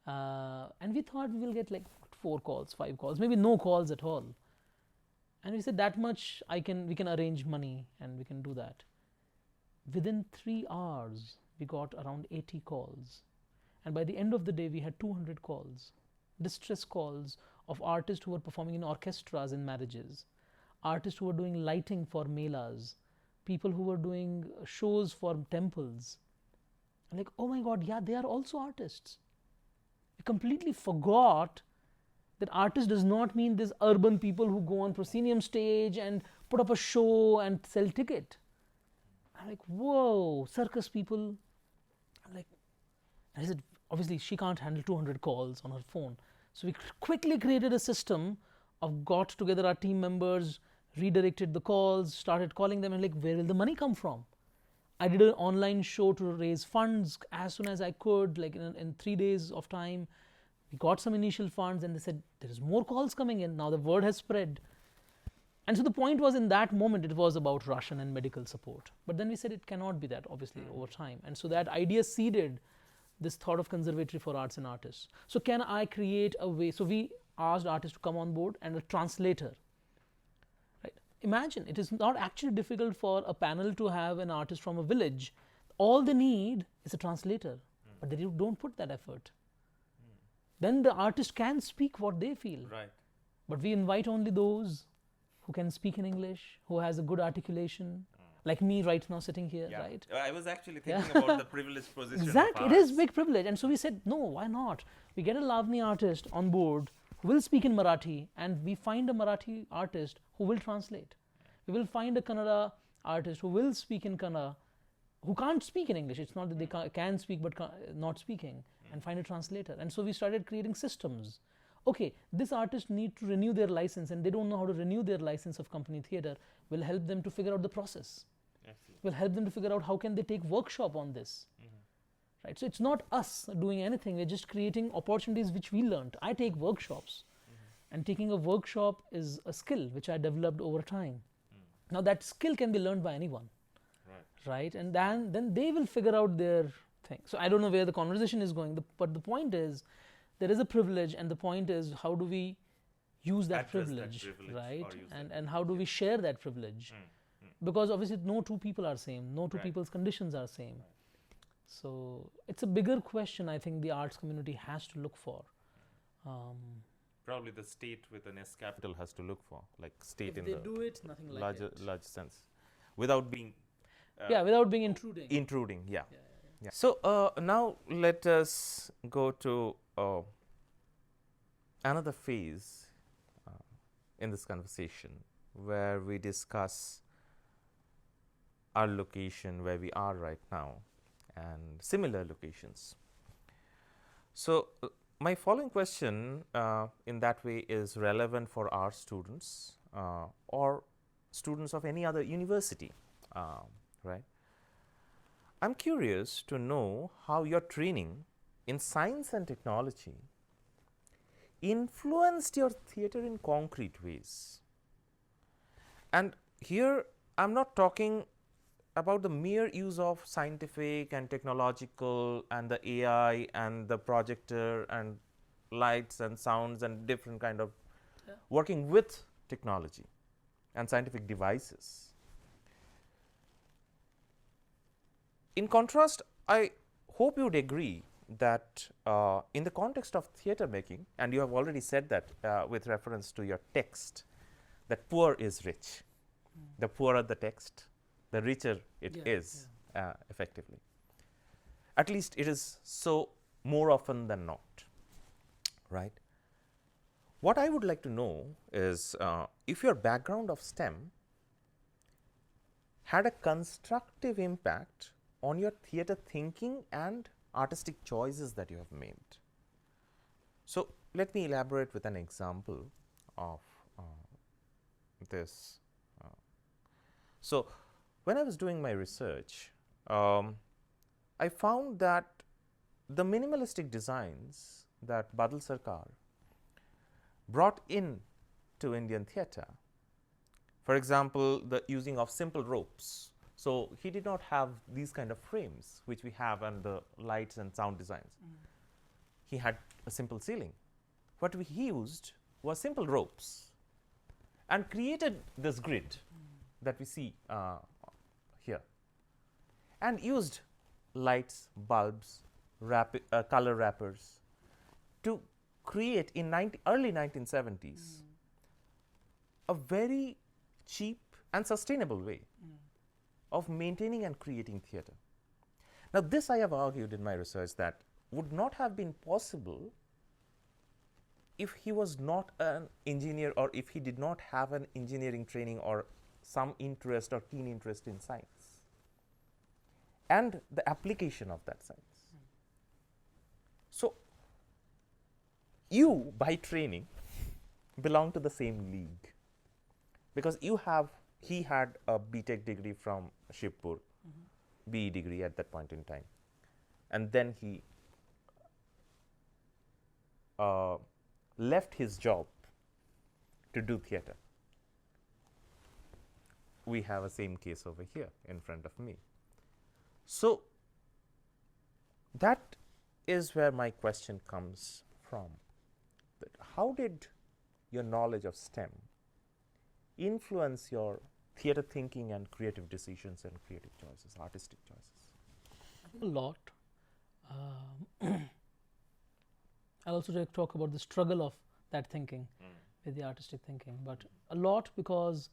And we thought we will get like 4 calls, 5 calls, maybe no calls at all. And we said that much we can arrange money and we can do that. Within 3 hours, we got around 80 calls. And by the end of the day, we had 200 calls, distress calls of artists who were performing in orchestras in marriages, artists who were doing lighting for melas, people who were doing shows for temples. I'm like, oh my God, yeah, they are also artists. We completely forgot that artist does not mean these urban people who go on proscenium stage and put up a show and sell ticket. I'm like, whoa, circus people. I'm like, and I said, obviously she can't handle 200 calls on her phone. So we quickly created a system got together our team members, redirected the calls, started calling them and like, where will the money come from? I did an online show to raise funds as soon as I could, like in 3 days of time. We got some initial funds and they said, there is more calls coming in. Now the word has spread. And so the point was in that moment, it was about Russian and medical support. But then we said it cannot be that, obviously, over time. And so that idea seeded this thought of conservatory for arts and artists. So can I create a way? So we asked artists to come on board and a translator. Right? Imagine, it is not actually difficult for a panel to have an artist from a village. All they need is a translator, but they don't put that effort. Then the artist can speak what they feel. Right. But we invite only those who can speak in English, who has a good articulation, like me right now sitting here, right? I was actually thinking about the privileged position. Exactly, it is big privilege. And so we said, no, why not? We get a Lavani artist on board who will speak in Marathi, and we find a Marathi artist who will translate. We will find a Kannada artist who will speak in Kannada, who can't speak in English. It's not that they can speak but not speaking, and find a translator. And so we started creating systems. Okay, this artist need to renew their license and they don't know how to renew their license of company theatre. We'll help them to figure out the process. We'll help them to figure out how can they take workshop on this. Right? So it's not us doing anything. We're just creating opportunities which we learned. I take workshops, and taking a workshop is a skill which I developed over time. Now that skill can be learned by anyone. Right? And then they will figure out their thing. So I don't know where the conversation is going, but the point is, there is a privilege, and the point is, how do we use that privilege, right? And how do we share that privilege? Because obviously no two people are same, no two people's conditions are same. So it's a bigger question I think the arts community has to look for. Probably the state with an S capital has to look for, like state if in they the do it, nothing like large sense, without being without being intruding. So now let us go to another phase in this conversation where we discuss our location where we are right now and similar locations. So my following question in that way is relevant for our students or students of any other university, right? I'm curious to know how your training in science and technology influenced your theatre in concrete ways. And here I am not talking about the mere use of scientific and technological and the AI and the projector and lights and sounds and different kind of working with technology and scientific devices. In contrast, I hope you would agree that in the context of theatre making, and you have already said that with reference to your text, that poor is rich. The poorer the text, the richer it is effectively. At least it is so more often than not, right? What I would like to know is if your background of STEM had a constructive impact on your theatre thinking and artistic choices that you have made. So, let me elaborate with an example of this. So, when I was doing my research, I found that the minimalistic designs that Badal Sarkar brought in to Indian theatre, for example, the using of simple ropes. So, he did not have these kind of frames which we have on the lights and sound designs. He had a simple ceiling. What he used was simple ropes and created this grid that we see here, and used lights, bulbs, color wrappers to create in early 1970s a very cheap and sustainable way of maintaining and creating theatre. Now, this I have argued in my research that would not have been possible if he was not an engineer, or if he did not have an engineering training or some interest or keen interest in science and the application of that science. So, you by training belong to the same league, because he had a BTech degree from Shivpur, BE degree at that point in time, and then he left his job to do theatre. We have a same case over here in front of me. So, that is where my question comes from. That how did your knowledge of STEM influence your theatre thinking and creative decisions and creative choices, artistic choices? I think a lot. I'll also talk about the struggle of that thinking with the artistic thinking, but a lot because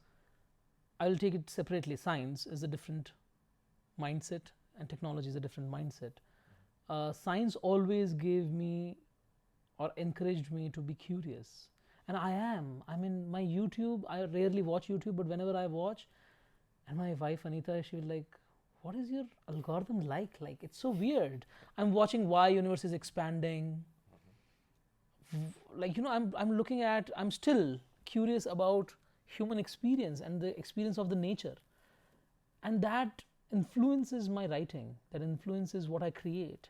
I'll take it separately. Science is a different mindset and technology is a different mindset. Science always gave me or encouraged me to be curious, and I am. I mean, my YouTube, I rarely watch YouTube, but whenever I watch, and my wife Anita, she was like, what is your algorithm like? Like, it's so weird. I'm watching why universe is expanding. Like, you know, I'm still curious about human experience and the experience of the nature, and that influences my writing, that influences what I create,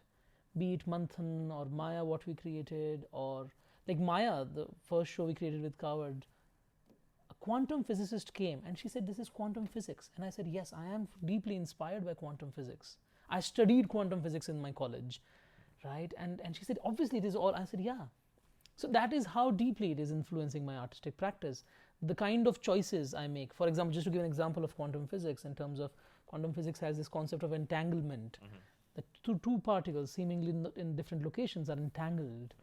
be it Manthan or Maya, what we created, or like Maya, the first show we created with Kaavad. A quantum physicist came and she said, this is quantum physics, and I said, yes, I am deeply inspired by quantum physics. I studied quantum physics in my college, right? And she said, obviously it is all. I said, yeah. So that is how deeply it is influencing my artistic practice. The kind of choices I make, for example, just to give an example of quantum physics, in terms of quantum physics has this concept of entanglement. That two particles seemingly in different locations are entangled.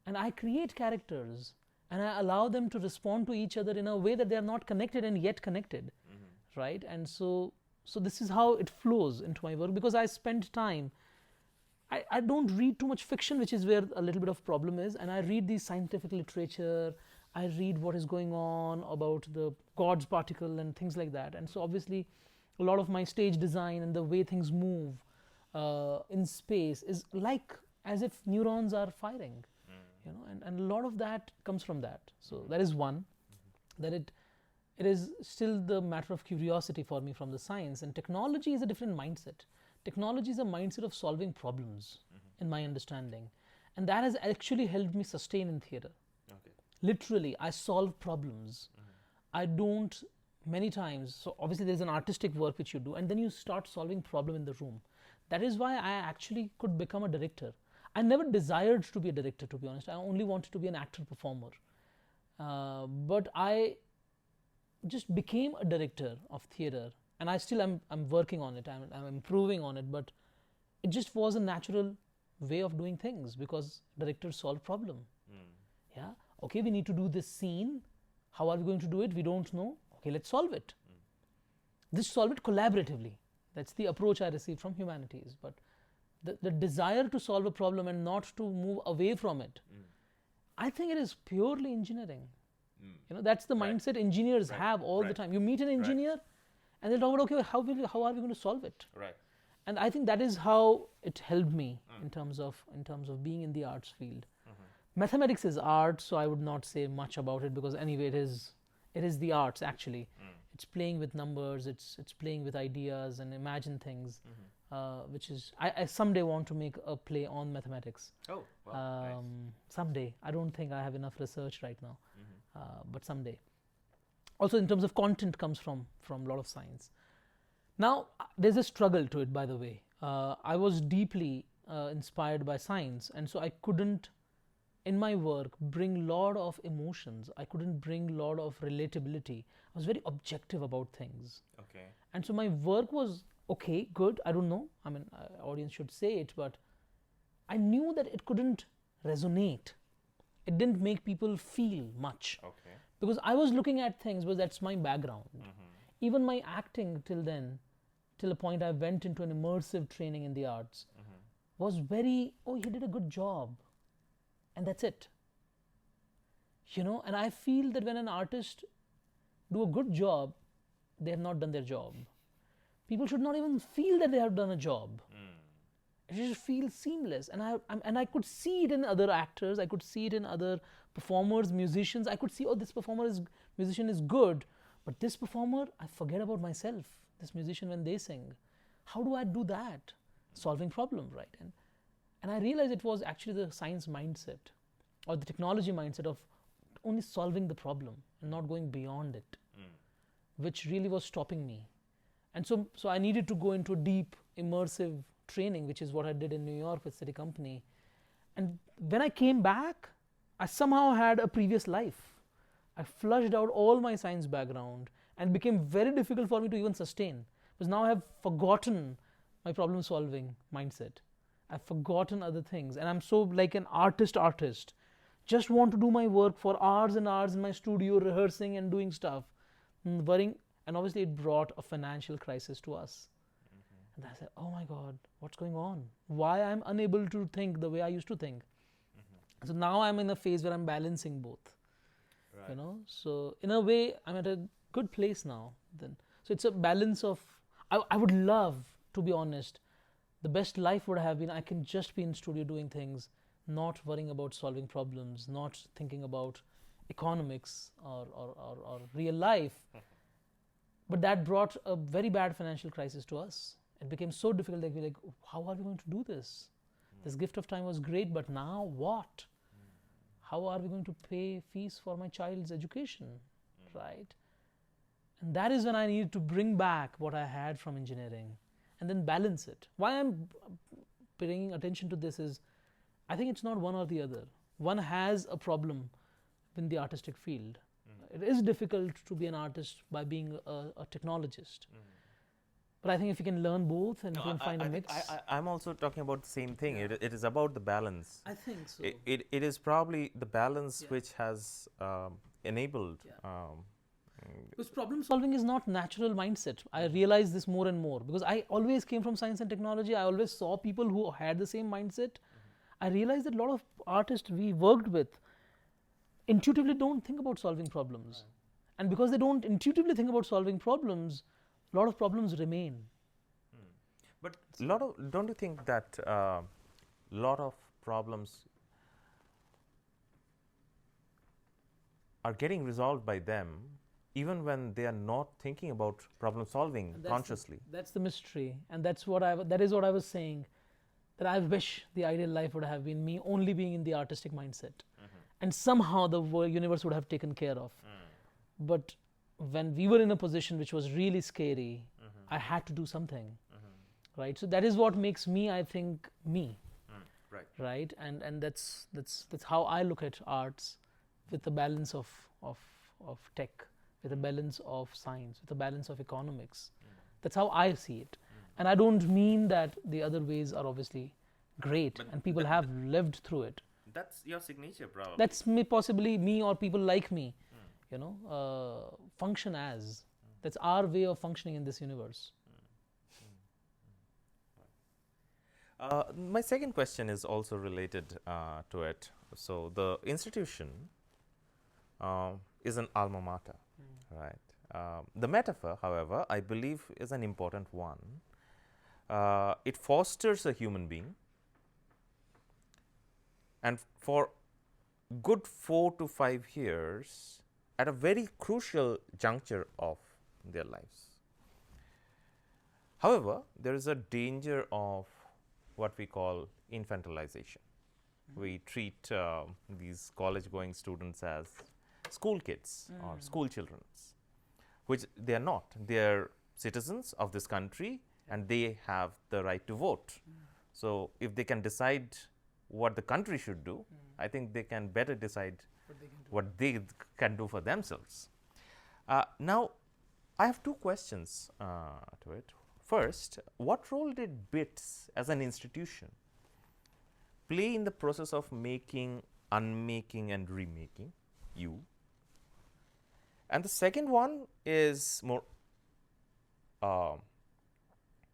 And I create characters and I allow them to respond to each other in a way that they are not connected and yet connected, right? And so this is how it flows into my work, because I spend time. I don't read too much fiction, which is where a little bit of problem is, and I read the scientific literature, I read what is going on about the God's particle and things like that. And so obviously a lot of my stage design and the way things move in space is like as if neurons are firing, you know, and a lot of that comes from that. So that is one, that it is still the matter of curiosity for me from the science. And technology is a different mindset. Technology is a mindset of solving problems, in my understanding, and that has actually helped me sustain in theatre. Okay. Literally, I solve problems. I don't many times. So obviously there is an artistic work which you do, and then you start solving problem in the room. That is why I actually could become a director. I never desired to be a director, to be honest. I only wanted to be an actor performer. But I just became a director of theatre, and I still am working on it. I'm improving on it, but it just was a natural way of doing things because directors solve problem. Yeah. Okay, we need to do this scene. How are we going to do it? We don't know. Okay, let's solve it. Just solve it collaboratively. That's the approach I received from humanities. But the desire to solve a problem and not to move away from it, I think it is purely engineering. You know, that's the mindset engineers have all the time. You meet an engineer and they'll talk about, okay, how are we going to solve it? Right. And I think that is how it helped me in terms of being in the arts field. Mathematics is art, so I would not say much about it because anyway it is the arts actually. It's playing with numbers, it's playing with ideas and imagine things, which is I someday want to make a play on mathematics. Oh, wow, nice. Someday. I don't think I have enough research right now, but someday. Also in terms of content comes from a lot of science. Now there's a struggle to it, by the way. I was deeply inspired by science, and so I couldn't in my work bring lot of emotions. I couldn't bring lot of relatability. I was very objective about things. Okay. And so my work was okay, good, I don't know, I mean audience should say it, but I knew that it couldn't resonate. It didn't make people feel much. Okay. Because I was looking at things, because that's my background. Even my acting till then, till a point I went into an immersive training in the arts, was very, oh, he did a good job. And that's it. You know, and I feel that when an artist do a good job, they have not done their job. People should not even feel that they have done a job. It just feels seamless. And I could see it in other actors, I could see it in other performers, musicians. I could see, oh, this musician is good, but this performer, I forget about myself. This musician, when they sing, how do I do that? Solving problem, right? And I realized it was actually the science mindset or the technology mindset of only solving the problem and not going beyond it, which really was stopping me. And so I needed to go into a deep immersive training, which is what I did in New York with City Company. And when I came back, I somehow had a previous life. I flushed out all my science background and became very difficult for me to even sustain, because now I have forgotten my problem solving mindset. I've forgotten other things, and I'm so like an artist, just want to do my work for hours and hours in my studio, rehearsing and doing stuff, worrying, and obviously it brought a financial crisis to us. And I said, oh my God, what's going on? Why I'm unable to think the way I used to think? So now I'm in a phase where I'm balancing both. Right. You know, so in a way I'm at a good place now. Then, so it's a balance of. I would love, to be honest, the best life would have been I can just be in studio doing things, not worrying about solving problems, not thinking about economics or real life. But that brought a very bad financial crisis to us. It became so difficult that we're like, how are we going to do this? This gift of time was great, but now what? How are we going to pay fees for my child's education, right? And that is when I needed to bring back what I had from engineering and then balance it. Why I'm paying attention to this is, I think it's not one or the other. One has a problem in the artistic field. It is difficult to be an artist by being a technologist. But I think if you can learn both and you can find a mix. I'm also talking about the same thing. Yeah. It is about the balance. I think so. It is probably the balance which has enabled. Because problem solving is not natural mindset. I realize this more and more because I always came from science and technology. I always saw people who had the same mindset. I realized that a lot of artists we worked with intuitively don't think about solving problems. And because they don't intuitively think about solving problems, a lot of problems remain. But don't you think that lot of problems are getting resolved by them even when they are not thinking about problem solving consciously? That's the mystery, and that is what I was saying. that I wish the ideal life would have been me only being in the artistic mindset. And somehow the universe would have taken care of. But when we were in a position which was really scary, I had to do something. Right? So that is what makes me, I think, me. Right? And that's how I look at arts, with the balance of tech, with a balance of science, with a balance of economics. That's how I see it. And I don't mean that the other ways are obviously great, and people have lived through it. That's your signature, probably. That's possibly me or people like me, function as. That's our way of functioning in this universe. My second question is also related to it. So the institution is an alma mater, right? The metaphor, however, I believe is an important one. It fosters a human being, and for good 4 to 5 years at a very crucial juncture of their lives. However, there is a danger of what we call infantilization. We treat these college going students as school kids or school children, which they are not. They are citizens of this country and they have the right to vote. So if they can decide what the country should do, I think they can better decide what they can do for themselves. Now, I have 2 questions to it. First, what role did BITS as an institution play in the process of making, unmaking and remaking you? And the second one is more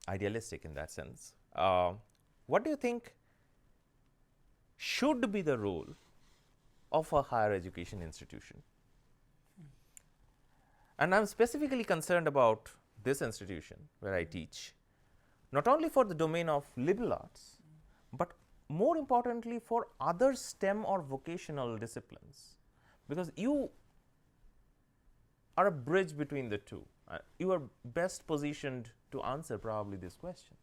idealistic in that sense. What do you think should be the role of a higher education institution? And I am specifically concerned about this institution where I teach, not only for the domain of liberal arts, but more importantly for other STEM or vocational disciplines, because you are a bridge between the two. You are best positioned to answer probably this question.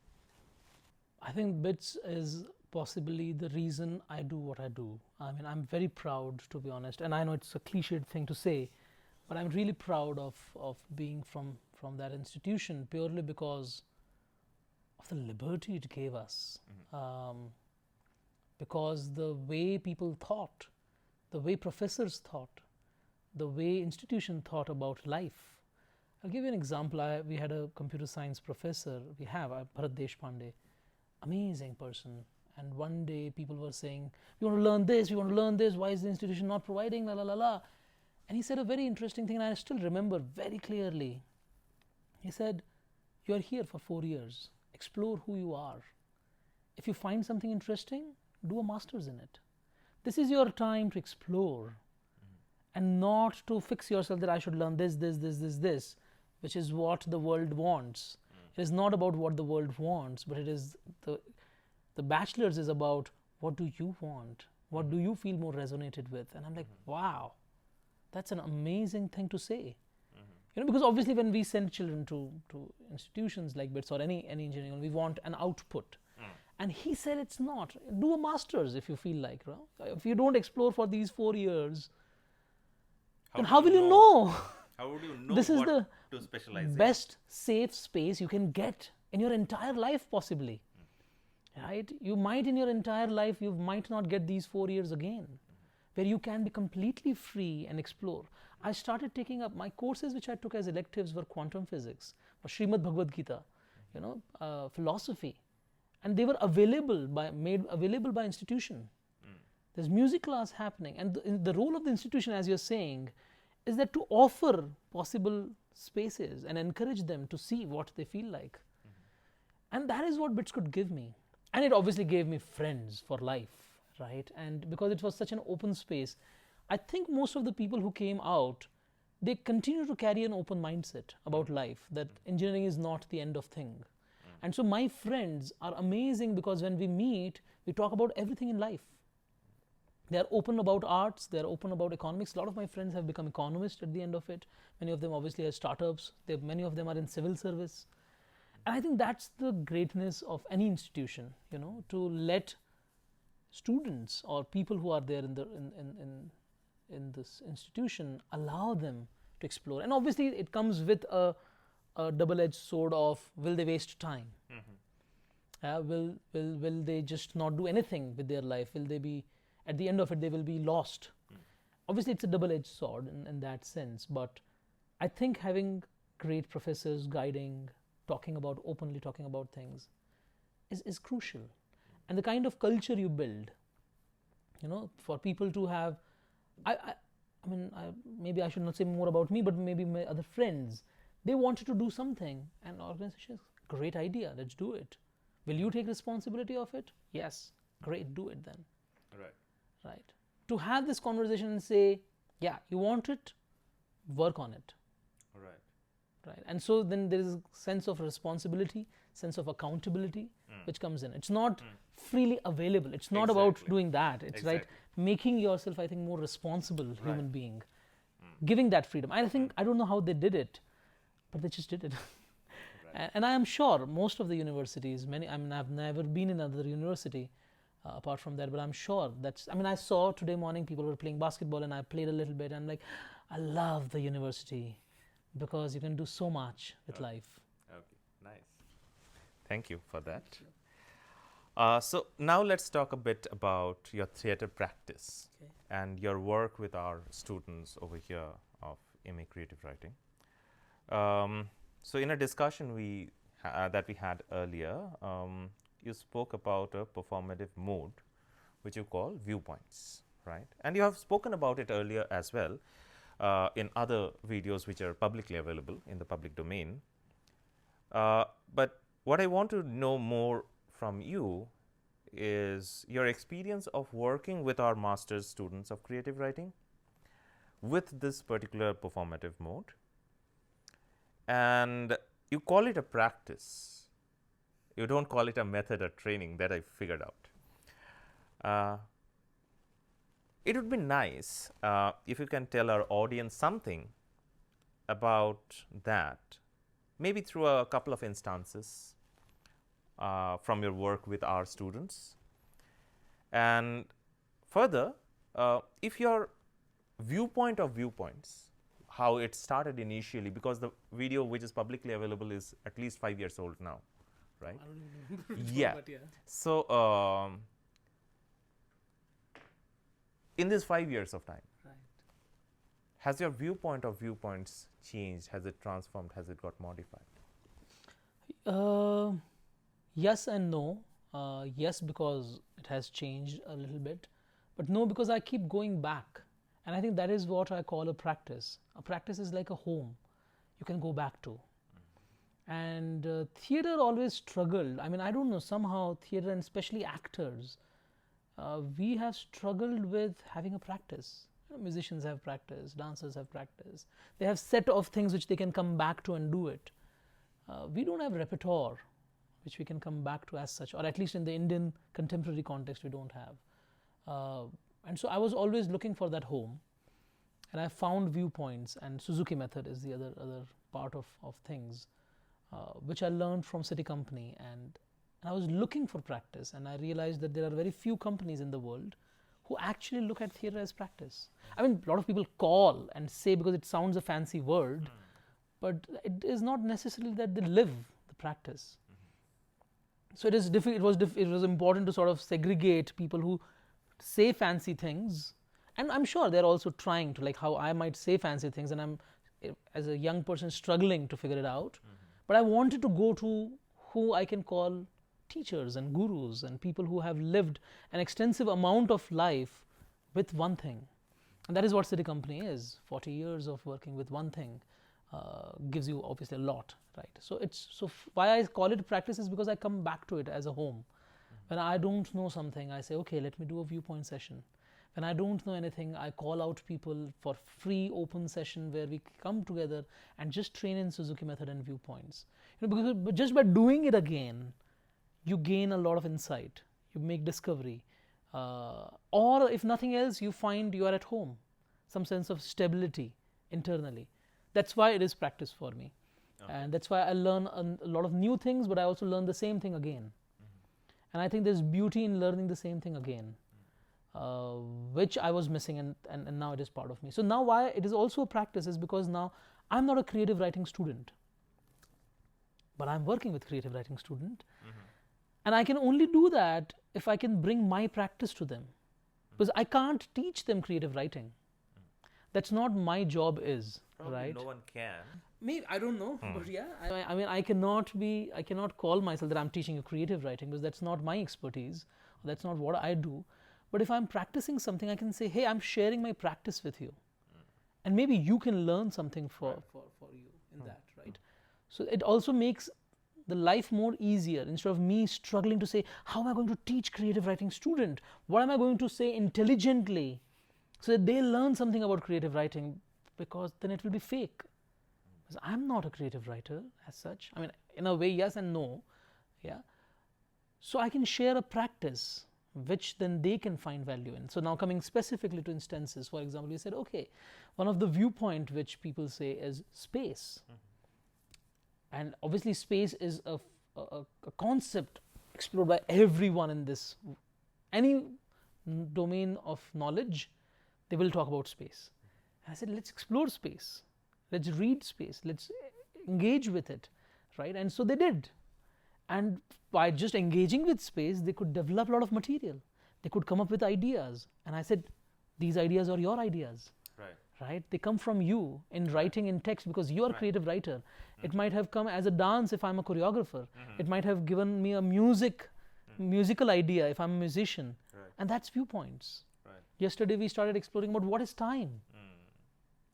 I think BITS is possibly the reason I do what I do. I mean, I'm very proud, to be honest, and I know it's a cliched thing to say, but I'm really proud of being from that institution, purely because of the liberty it gave us. Because the way people thought, the way professors thought, the way institution thought about life. I'll give you an example. We had a computer science professor, Bharat Deshpande, amazing person. And one day people were saying, we want to learn this, why is the institution not providing, la la la la. And he said a very interesting thing, and I still remember very clearly. He said, you are here for 4 years, explore who you are. If you find something interesting, do a master's in it. This is your time to explore, and not to fix yourself that I should learn this, which is what the world wants. It is not about what the world wants, but it is the bachelor's is about what do you want? What do you feel more resonated with? And I'm like, wow, that's an amazing thing to say. Because obviously when we send children to institutions like BITS or any engineering, we want an output. And he said it's not. Do a master's if you feel like. Right? If you don't explore for these 4 years, then how will you know? How would you know this is what to specialize in? Best safe space you can get in your entire life, possibly. Right? You might in your entire life, you might not get these 4 years again, where you can be completely free and explore. I started taking up my courses, which I took as electives, were quantum physics, or Srimad Bhagavad Gita, philosophy, and they were made available by institution. There's music class happening, and the role of the institution, as you're saying, is that to offer possible spaces and encourage them to see what they feel like. And that is what BITS could give me. And it obviously gave me friends for life, right? And because it was such an open space, I think most of the people who came out, they continue to carry an open mindset about life, that engineering is not the end of thing. And so my friends are amazing, because when we meet, we talk about everything in life. They are open about arts, they are open about economics. A lot of my friends have become economists at the end of it. Many of them obviously have startups. Many of them are in civil service. And I think that's the greatness of any institution, to let students or people who are there in this institution, allow them to explore. And obviously it comes with a double-edged sword of, will they waste time? Will they just not do anything with their life? Will they be, at the end of it, they will be lost? Obviously it's a double-edged sword in that sense, but I think having great professors guiding, openly talking about things is crucial. And the kind of culture you build, for people to have, maybe I should not say more about me, but maybe my other friends, they wanted to do something, and organizations, great idea, let's do it. Will you take responsibility of it? Yes, great, do it then. Right. To have this conversation and say, yeah, you want it, work on it. Right. And so then there is a sense of responsibility, sense of accountability, which comes in. It's not freely available. It's not about doing that. It's right, making yourself, I think, more responsible human being, giving that freedom. I think, I don't know how they did it, but they just did it. And I am sure most of the universities, I've never been in another university apart from that, but I'm sure I saw today morning people were playing basketball and I played a little bit. I'm like, I love the university because you can do so much with life. Okay, nice. Thank you for that. So now let's talk a bit about your theatre practice and your work with our students over here of MA Creative Writing. So in a discussion that we had earlier, you spoke about a performative mode, which you call viewpoints, right? And you have spoken about it earlier as well in other videos which are publicly available in the public domain. But what I want to know more from you is your experience of working with our master's students of creative writing with this particular performative mode. And you call it a practice. You don't call it a method or training, that I figured out. It would be nice if you can tell our audience something about that, maybe through a couple of instances from your work with our students. And further, if your viewpoint of viewpoints, how it started initially, because the video which is publicly available is at least 5 years old now, right? I don't even remember. Yeah. But yeah. So, in these 5 years of time, has your viewpoint of viewpoints changed? Has it transformed? Has it got modified? Yes and no. Yes, because it has changed a little bit, but no, because I keep going back. And I think that is what I call a practice. A practice is like a home you can go back to. And theatre always struggled. I don't know, somehow theatre, and especially actors, we have struggled with having a practice. Musicians have practice, dancers have practice. They have set of things which they can come back to and do it. We don't have repertoire which we can come back to as such, or at least in the Indian contemporary context we don't have. And so I was always looking for that home, and I found viewpoints, and Suzuki method is the other part of things, which I learned from City Company, and I was looking for practice, and I realized that there are very few companies in the world who actually look at theatre as practice. A lot of people call and say, because it sounds a fancy word, but it is not necessarily that they live the practice. So it was important to sort of segregate people who say fancy things, and I'm sure they're also trying to, like how I might say fancy things, and I'm as a young person struggling to figure it out. But I wanted to go to who I can call teachers and gurus and people who have lived an extensive amount of life with one thing, and that is what City Company is. 40 years of working with one thing gives you obviously a lot, right? So why I call it practice is because I come back to it as a home. When I don't know something, I say, okay, let me do a viewpoint session. When I don't know anything, I call out people for free open session where we come together and just train in Suzuki method and viewpoints. Because just by doing it again, you gain a lot of insight, you make discovery, or if nothing else, you find you are at home, some sense of stability internally. That's why it is practice for me. And that's why I learn a lot of new things, but I also learn the same thing again. And I think there's beauty in learning the same thing again, which I was missing, and now it is part of me. So now why it is also a practice is because now I'm not a creative writing student, but I'm working with creative writing student. And I can only do that if I can bring my practice to them, because I can't teach them creative writing. That's not my job is. Probably right? no one can. Maybe, I don't know, but yeah. I mean, I cannot call myself that I'm teaching you creative writing, because that's not my expertise. That's not what I do. But if I'm practicing something, I can say, hey, I'm sharing my practice with you. And maybe you can learn something for you in that, right? So it also makes the life more easier. Instead of me struggling to say, how am I going to teach creative writing student? What am I going to say intelligently so that they learn something about creative writing? Because then it will be fake. Because I'm not a creative writer as such. I mean, in a way, yes and no. Yeah. So I can share a practice which then they can find value in. So now coming specifically to instances, for example, we said, okay, one of the viewpoint which people say is space. And obviously space is a concept explored by everyone in this, any domain of knowledge, they will talk about space. And I said, let's explore space, let's read space, let's engage with it, right? And so they did. And by just engaging with space, they could develop a lot of material. They could come up with ideas. And I said, these ideas are your ideas. Right? They come from you in writing in text, because you are a creative writer. It might have come as a dance if I'm a choreographer. It might have given me a musical idea if I'm a musician. And that's viewpoints. Yesterday we started exploring about what is time.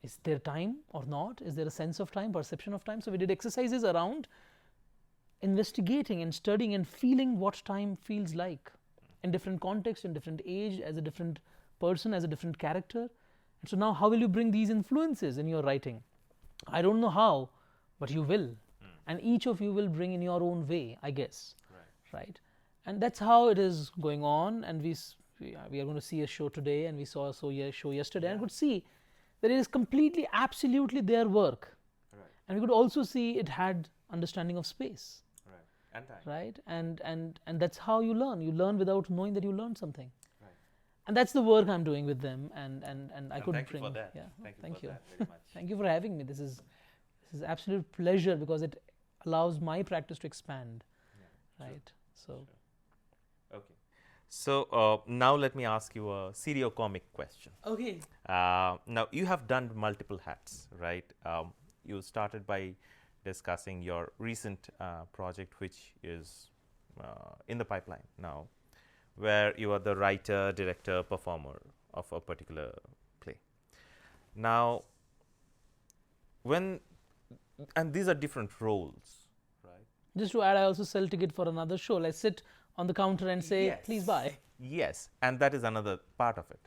Is there time or not? Is there a sense of time, perception of time? So we did exercises around investigating and studying and feeling what time feels like in different contexts, in different age, as a different person, as a different character. And so now how will you bring these influences in your writing? I don't know how, but you will. And each of you will bring in your own way, I guess. Right? And that's how it is going on. And we are going to see a show today, and we saw a show yesterday, and could see that it is completely, absolutely their work. And we could also see it had understanding of space. And time. Right? And that's how you learn. You learn without knowing that you learned something. And that's the work I'm doing with them, and I could thank bring. You for that. Yeah, thank you. For that very much. Thank you for having me. This is absolute pleasure, because it allows my practice to expand. Right. So. Okay. So now let me ask you a serio-comic question. Okay. Now you have done multiple hats, right? You started by discussing your recent project, which is in the pipeline now, where you are the writer, director, performer of a particular play. Now, and these are different roles, right? Just to add, I also sell ticket for another show. Let's sit on the counter and say, please buy. Yes, and that is another part of it,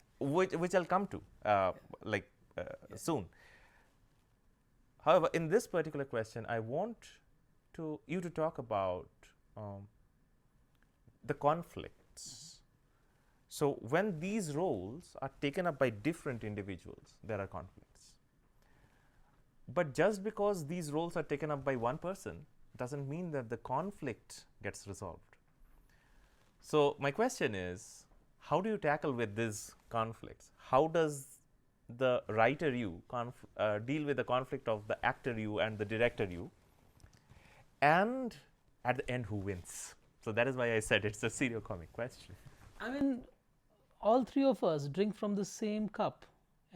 which I'll come to soon. However, in this particular question, I want you to talk about the conflicts. So when these roles are taken up by different individuals, there are conflicts. But just because these roles are taken up by one person doesn't mean that the conflict gets resolved. So my question is, how do you tackle with these conflicts? How does the writer you deal with the conflict of the actor you and the director you? And at the end, who wins? So that is why I said it's a serio-comic question. I mean, all three of us drink from the same cup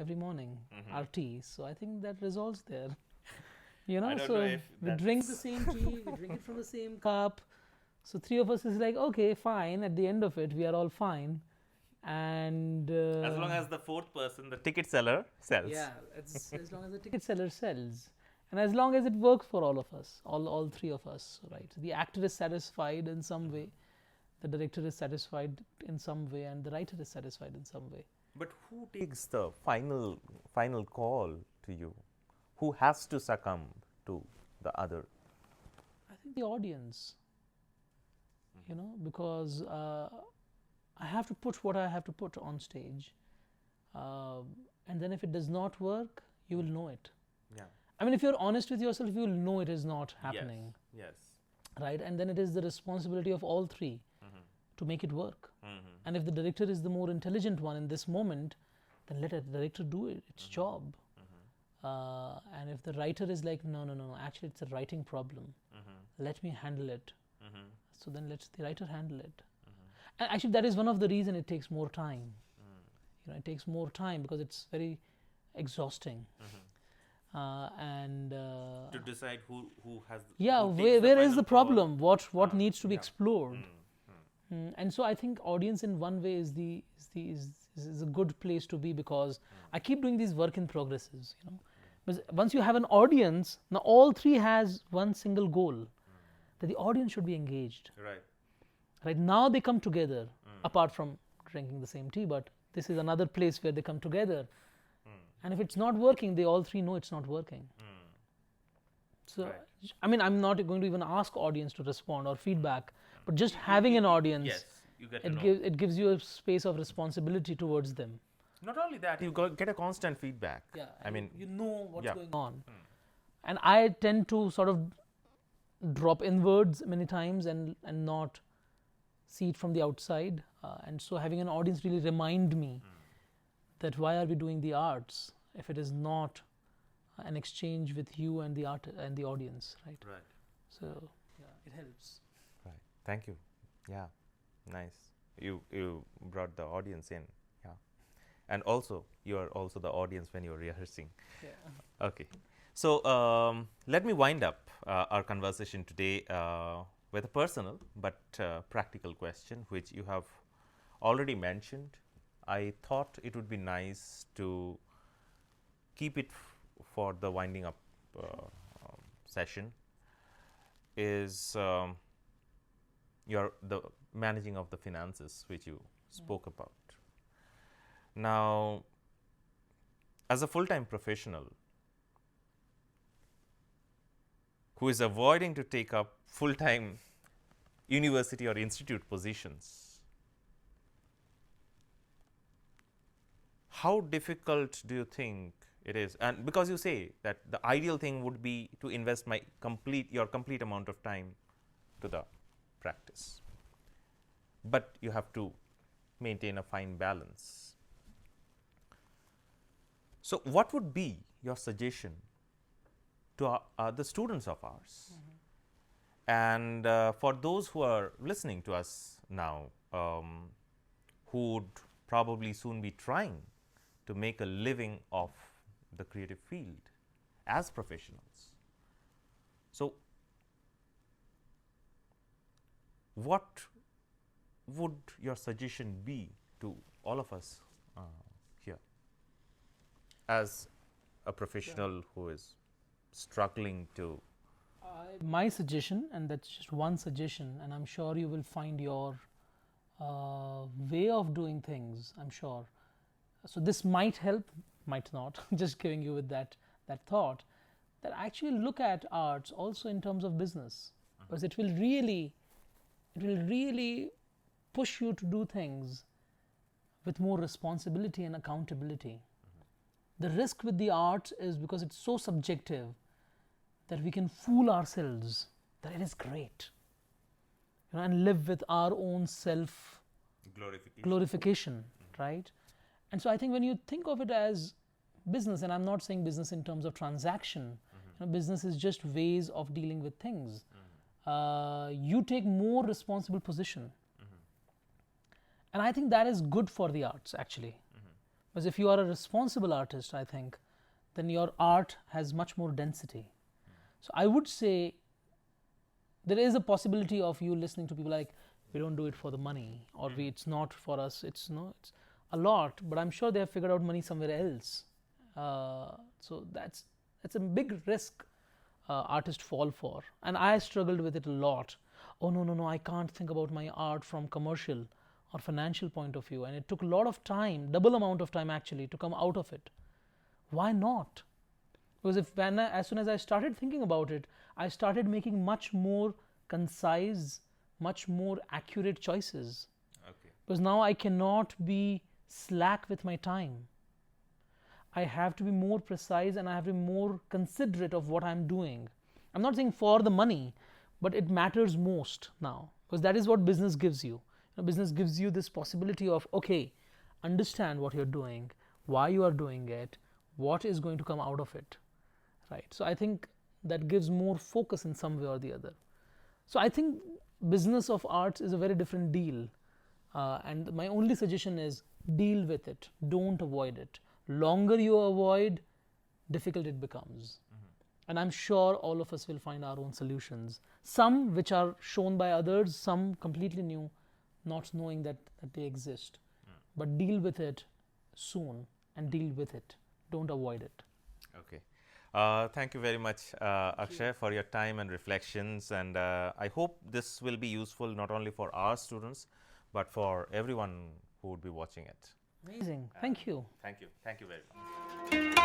every morning, our tea. So I think that resolves there. You know, so we drink the same tea, we drink it from the same cup. So three of us is like, okay, fine. At the end of it, we are all fine. And as long as the fourth person, the ticket seller, sells. Yeah, as long as the ticket seller sells. And as long as it works for all of us, all three of us, right? The actor is satisfied in some way, the director is satisfied in some way, and the writer is satisfied in some way. But who takes the final call to you? Who has to succumb to the other? I think the audience, you know, because I have to put what I have to put on stage. And then if it does not work, you will know it. Yeah. I mean, if you're honest with yourself, you'll know it is not happening. Yes. Right? And then it is the responsibility of all three to make it work. And if the director is the more intelligent one in this moment, then let a director do its job. And if the writer is like, no, actually it's a writing problem, let me handle it. So then let the writer handle it. And actually that is one of the reasons it takes more time. It takes more time because it's very exhausting. To decide who has where is the problem, what needs to be explored. And so I think audience in one way is a good place to be, because I keep doing these work in progresses, But once you have an audience, now all three has one single goal, that the audience should be engaged. Right now they come together, apart from drinking the same tea, but this is another place where they come together. And if it's not working, they all three know it's not working. So, I mean, I'm not going to even ask audience to respond or feedback, but just having an audience, you get it gives you a space of responsibility towards them. Not only that, you get a constant feedback. I mean, you know what's going on. And I tend to sort of drop inwards many times and not see it from the outside. And so having an audience really remind me that why are we doing the arts if it is not an exchange with you and the art and the audience, right? So it helps. Right. Thank you. Yeah, nice. You brought the audience in. Yeah, and also you are also the audience when you are rehearsing. Okay. So let me wind up our conversation today with a personal but practical question, which you have already mentioned. I thought it would be nice to keep it for the winding up session. Is the managing of the finances, which you spoke about. Now, as a full-time professional who is avoiding to take up full-time university or institute positions, how difficult do you think it is? And because you say that the ideal thing would be to invest your complete amount of time to the practice, but you have to maintain a fine balance. So what would be your suggestion to the students of ours? And for those who are listening to us now, who would probably soon be trying to make a living of the creative field as professionals. So what would your suggestion be to all of us here as a professional who is struggling to? My suggestion, and that's just one suggestion, and I'm sure you will find your way of doing things, I'm sure. So this might help, might not, just giving you with that thought, that actually look at arts also in terms of business, because it will really push you to do things with more responsibility and accountability. The risk with the arts is because it's so subjective that we can fool ourselves that it is great, and live with our own self glorification, right? And so I think when you think of it as business, and I'm not saying business in terms of transaction, business is just ways of dealing with things. You take more responsible position. And I think that is good for the arts, actually. Because if you are a responsible artist, I think, then your art has much more density. So I would say there is a possibility of you listening to people like, we don't do it for the money, or it's not for us, it's a lot, but I'm sure they have figured out money somewhere else. So that's a big risk artists fall for. And I struggled with it a lot. Oh, no, I can't think about my art from commercial or financial point of view. And it took a lot of time, double amount of time actually, to come out of it. Why not? Because as soon as I started thinking about it, I started making much more concise, much more accurate choices. Because now I cannot be slack with my time. I have to be more precise and I have to be more considerate of what I'm doing. I'm not saying for the money, but it matters most now, because that is what business gives you. Business gives you this possibility of, okay, understand what you're doing, why you are doing it, what is going to come out of it, right? So I think that gives more focus in some way or the other. So I think business of arts is a very different deal, and my only suggestion is deal with it, don't avoid it. Longer you avoid, difficult it becomes. And I'm sure all of us will find our own solutions, some which are shown by others, some completely new, not knowing that they exist. But deal with it soon and deal with it, don't avoid it. Okay. Thank you very much, Akshay, for your time and reflections, and I hope this will be useful not only for our students but for everyone who would be watching it. Amazing. Thank you. Thank you very much.